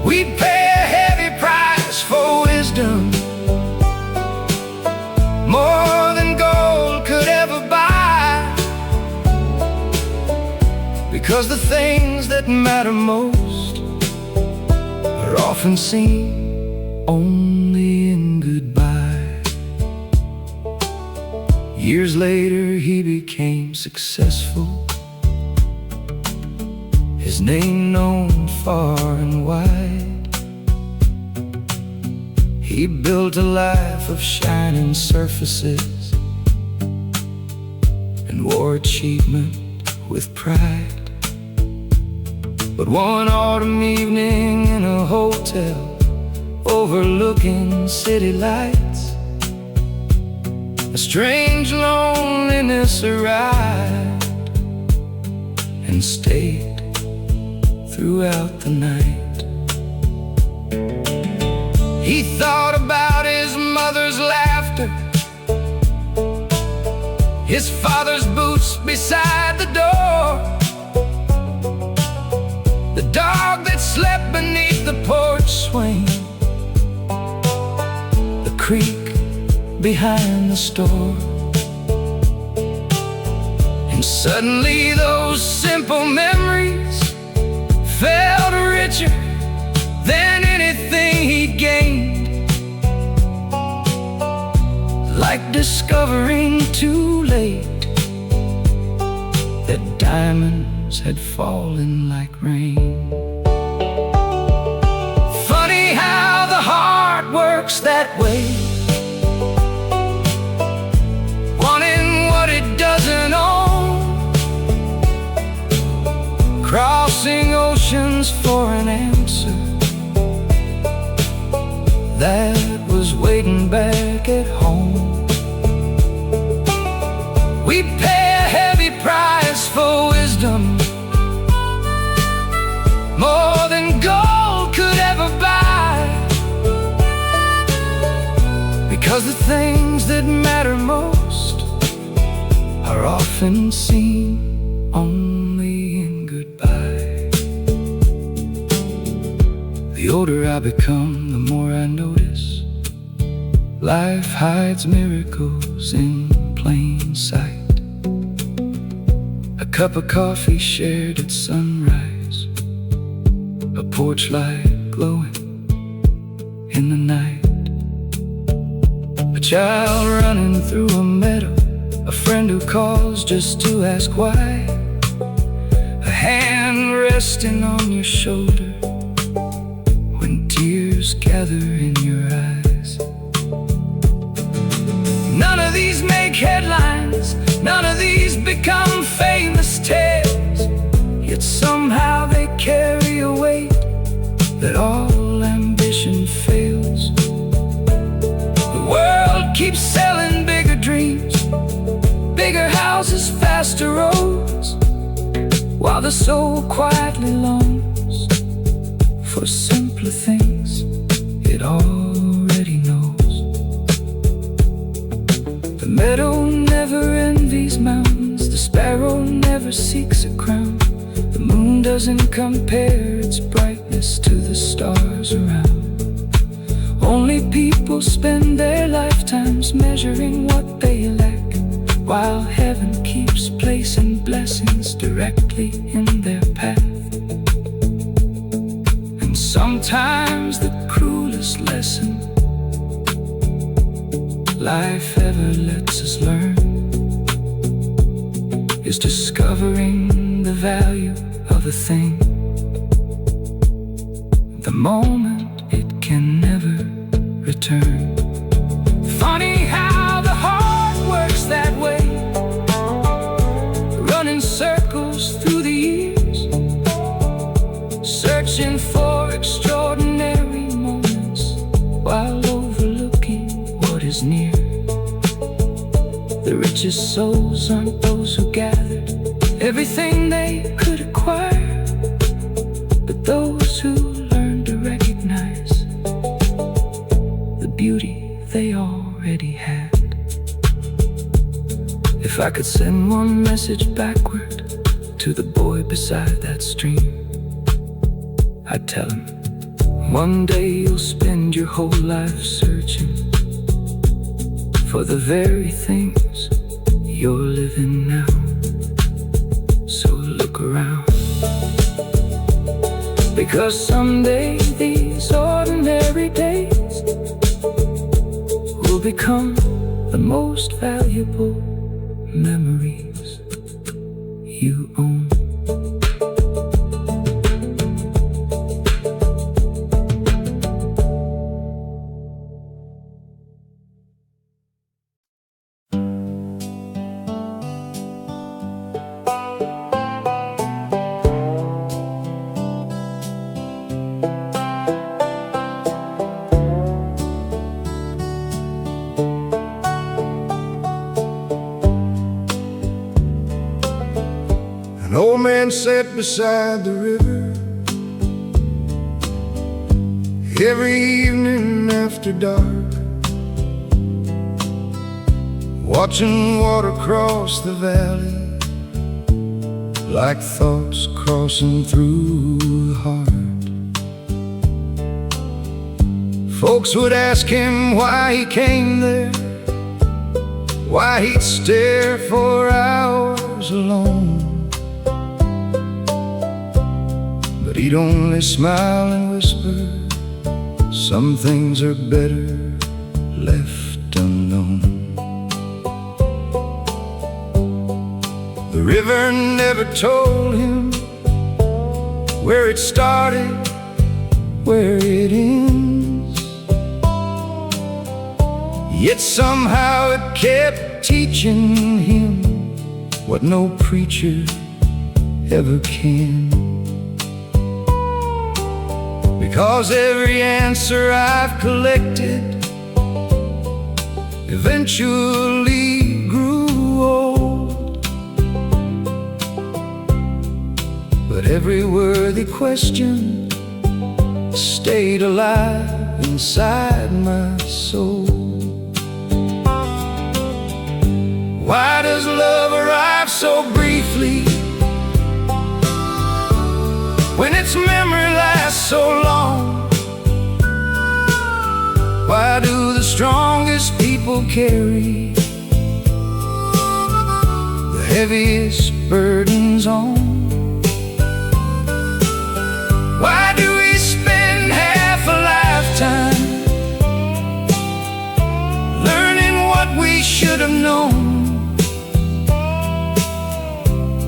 We'd pay a heavy price for wisdom, more than gold could ever buy, because the things that matter most are often seen only in goodbye. Years later he became successful, his name known far and wide. He built a life of shining surfaces and wore achievement with pride. But one autumn evening in a hotel overlooking city lights, a strange loneliness arrived and stayed throughout the night. He thought about his mother's laughter, his father's boots beside the door, the dog that slept beneath the porch swing, the creek behind the store. And suddenly those simple memories felt richer than anything he'd gained. like discovering too late that diamonds had fallen like rain. Funny how the heart works that way, wanting what it doesn't own, crossing oceans for an answer that was waiting back at home. We pay a heavy price for wisdom, more than gold could ever buy, because the things that matter most are often seen only in goodbye. The older I become, the more I notice life hides miracles in plain sight. A cup of coffee shared at sunrise, a porch light glowing in the night, a child running through a meadow, a friend who calls just to ask why, a hand resting on your shoulder when tears gather in your eyes. None of these make headlines, none of these become famous tales, yet somehow they carry a weight that all ambition fails. The world keeps selling bigger dreams, bigger houses, faster roads, while the soul quietly longs for simpler things it already knows. The meadow never envies mountains, the sparrow never seeks a crown, the moon doesn't compare its brightness to the stars around. Only people spend their lifetimes measuring what they lack, while heaven keeps placing blessings directly in their path. And sometimes the cruelest lesson life ever lets us learn is discovering the value of a thing the moment it can never return. Funny how the heart works that way, running circles through the years, searching for extraordinary moments while overlooking what is near. The richest souls aren't those who gathered everything they could acquire, but those who learned to recognize the beauty they already had. If I could send one message backward to the boy beside that stream, I'd tell him, one day you'll spend your whole life searching for the very things you're living now. So look around, because someday these ordinary days will become the most valuable memories you own. An old man sat beside the river every evening after dark, watching water cross the valley like thoughts crossing through the heart. Folks would ask him why he came there, why he'd stare for hours alone, but he'd only smile and whisper, some things are better left unknown. The river never told him where it started, where it ends. Yet somehow it kept teaching him what no preacher ever can. Because every answer I've collected eventually grew old, but every worthy question stayed alive inside my soul. Why does love arrive so briefly when its memory lasts so long? Why do the strongest people carry the heaviest burdens on? Why do we spend half a lifetime learning what we should have known?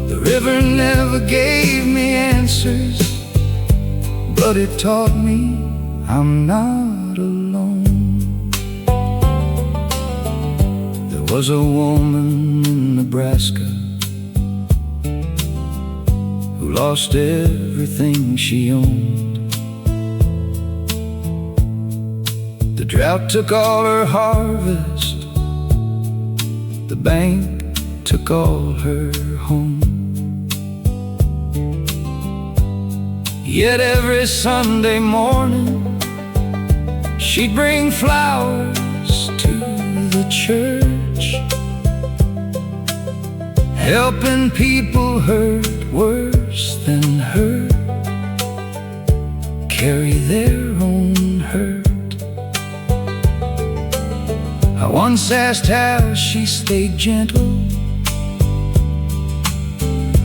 The river never gave me answers, but it taught me I'm not alone. There was a woman in Nebraska who lost everything she owned. The drought took all her harvest, the bank took all her home. Yet every Sunday morning she'd bring flowers to the church, helping people hurt worse than her carry their own hurt. I once asked how she stayed gentle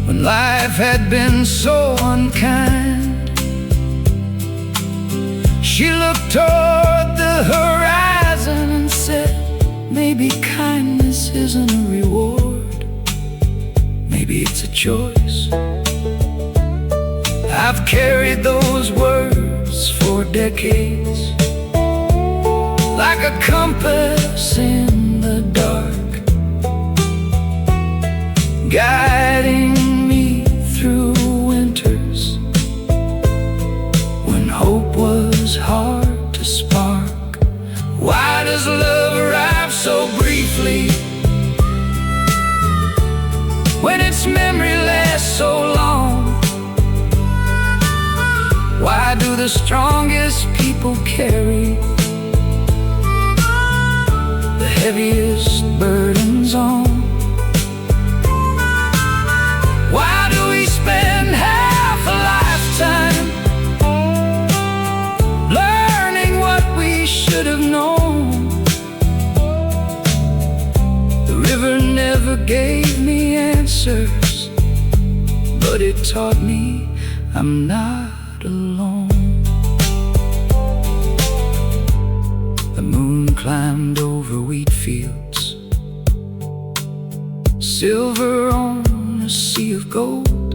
when life had been so unkind. She looked toward the horizon and said, maybe kindness isn't a reward, maybe it's a choice. I've carried those words for decades, like a compass in the dark, guiding me through winters when hope was hard to spark. Why does love arrive so briefly when its memory lasts so long? Why do the strongest people carry the heaviest burdens on? Why do we spend half a lifetime learning what we should have known? The river never gave me answers, but it taught me I'm not alone. The moon climbed over wheat fields, silver on a sea of gold,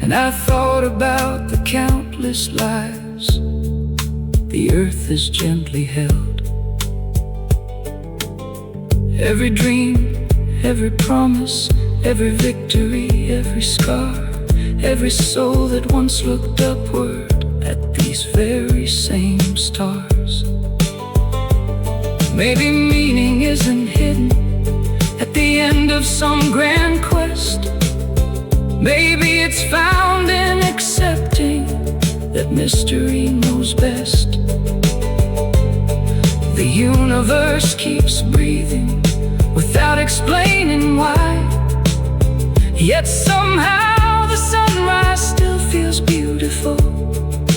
and I thought about the countless lives the earth has gently held. Every dream, every promise, every victory, every scar, every soul that once looked upward at these very same stars. Maybe meaning isn't hidden at the end of some grand quest. Maybe it's found in accepting that mystery knows best. The universe keeps breathing without explaining why, yet somehow the sunrise still feels beautiful,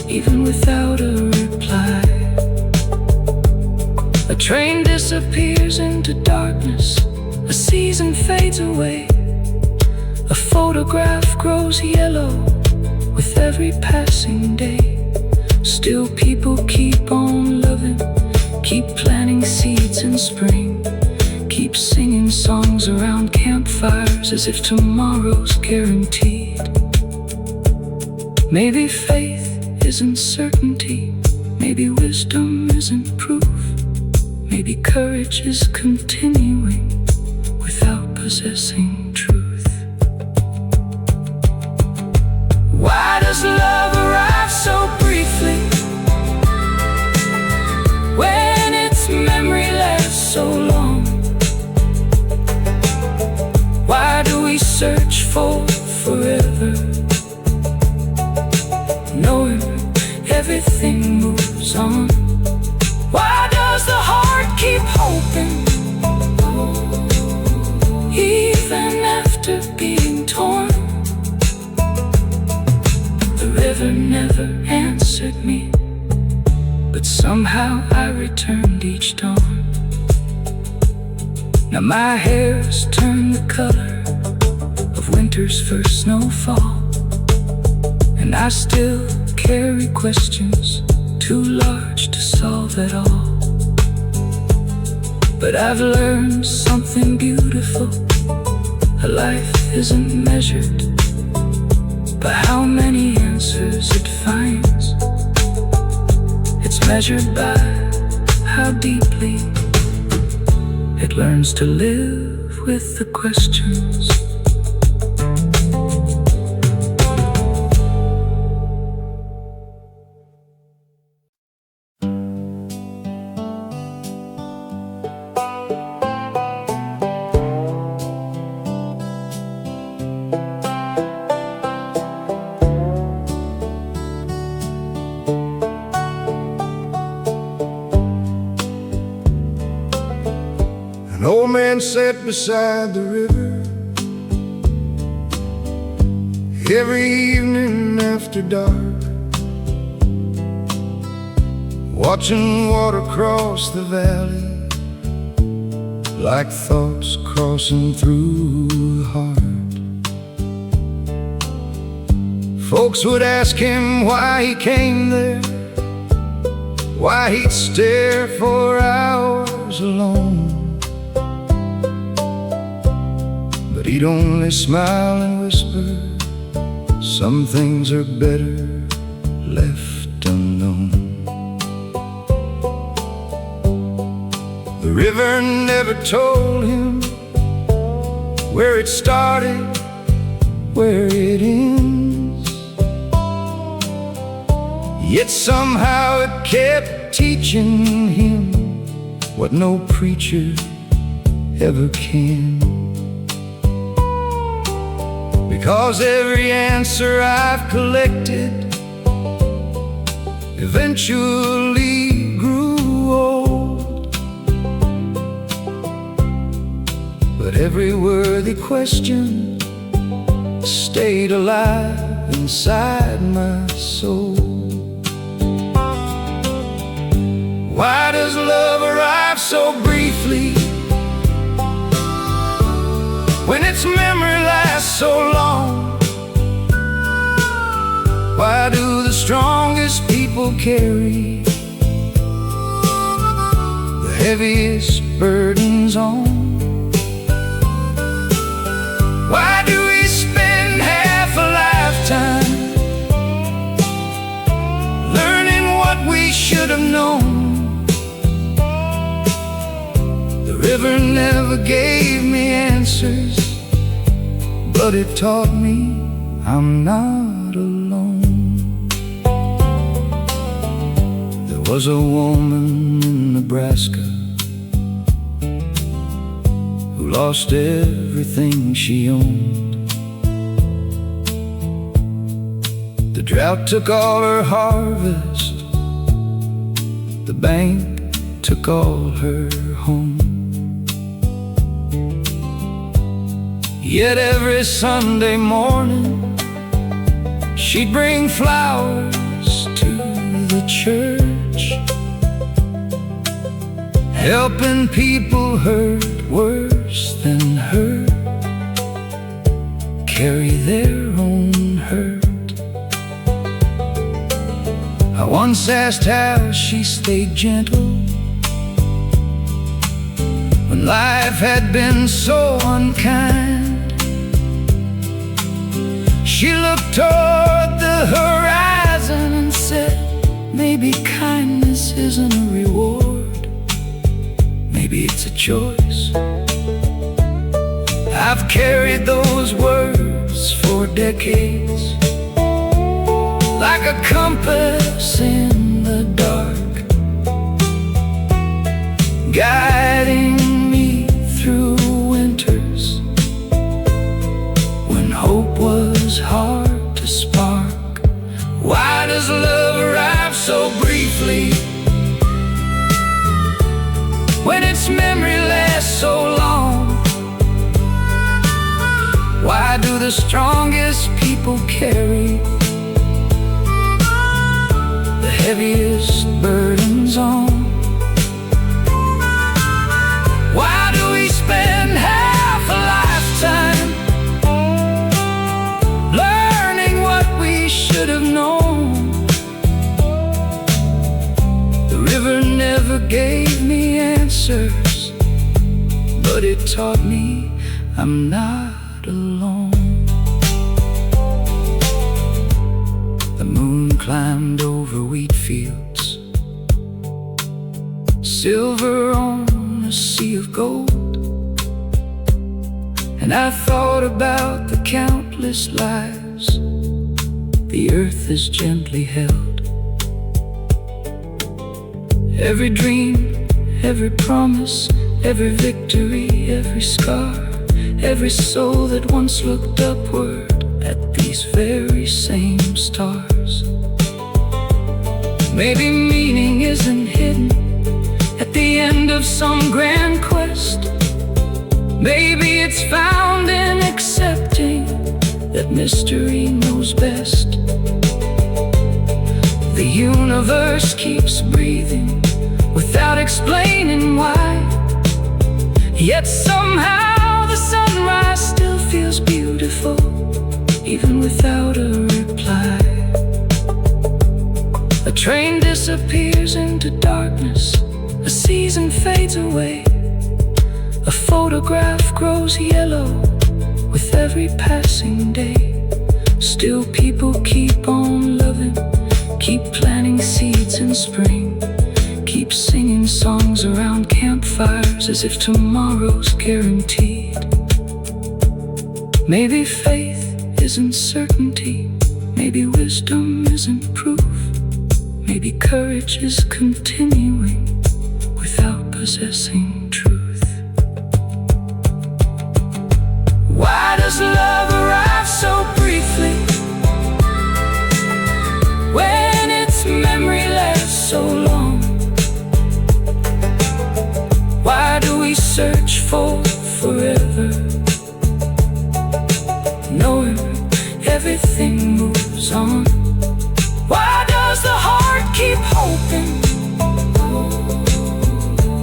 even without a reply. A train disappears into darkness, a season fades away, a photograph grows yellow with every passing day. Still people keep on loving, keep planting seeds in spring, keep singing songs around campfires as if tomorrow's guaranteed. Maybe faith isn't certainty, maybe wisdom isn't proof, maybe courage is continuing without possessing truth. Why does love arrive so briefly when its memory lasts so long? Why do we search for forever, knowing everything moves on? Why does the heart keep hoping even after being torn? The river never answered me, but somehow I returned each dawn. Now my hair's turned the color of winter's first snowfall, and I still carry questions too large to solve at all. But I've learned something beautiful. A life isn't measured by how many answers it finds. It's measured by how deeply it learns to live with the questions. An old man sat beside the river every evening after dark, watching water cross the valley like thoughts crossing through a heart. Folks would ask him why he came there, why he'd stare for hours alone. But he'd only smile and whisper, some things are better left unknown. The river never told him where it started, where it ends, yet somehow it kept teaching him what no preacher ever can. Because every answer I've collected eventually grew old, but every worthy question stayed alive inside my soul. Why does love arrive so briefly when its memory lasts so long? Why do the strongest people carry the heaviest burdens on? Why do we spend half a lifetime learning what we should have known? The river never gave me answers, but it taught me I'm not alone. There was a woman in Nebraska who lost everything she owned. The drought took all her harvest, the bank took all her home. Yet every Sunday morning she'd bring flowers to the church, helping people hurt worse than her carry their own hurt. I once asked how she stayed gentle when life had been so unkind. She looked toward the horizon and said, maybe kindness isn't a reward, maybe it's a choice. I've carried those words for decades, like a compass in the dark, guiding me through winters when hope was hard to spark. Why does love arrive so briefly when its memory lasts so long? Why do the strongest people carry the heaviest burdens on? Why do we spend half a lifetime learning what we should have known? The river never gave me answers, but it taught me I'm not alone. The moon climbed over wheat fields, silver on a sea of gold, and I thought about the countless lives the earth has gently held. Every dream, every promise, every victory, every scar, every soul that once looked upward at these very same stars. Maybe meaning isn't hidden at the end of some grand quest. Maybe it's found in accepting that mystery knows best. The universe keeps breathing without explaining why, yet somehow the sunrise still feels beautiful, even without a reply. A train disappears into darkness, a season fades away, a photograph grows yellow with every passing day. Still people keep on loving, keep planting seeds in spring, keep singing songs around campfires as if tomorrow's guaranteed. Maybe faith isn't certainty, maybe wisdom isn't proof, maybe courage is continuing without possessing truth. Why does love arrive so briefly when its memory lasts so long? Why do we search for forever, knowing everything moves on? Why does the heart keep hoping,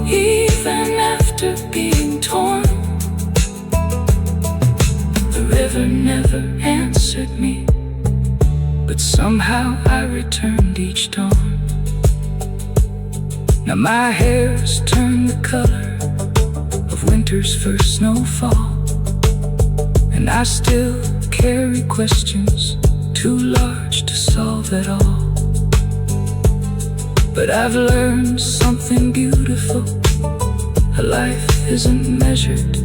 even after being torn? The river never answered me, but somehow I returned each dawn. Now my hair's turned the color of winter's first snowfall, and I still carry questions too large to solve at all. But I've learned something beautiful. A life isn't measured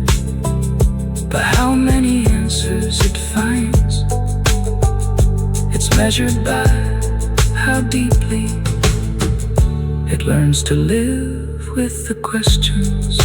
by how many answers it finds. It's measured by how deeply it learns to live with the questions.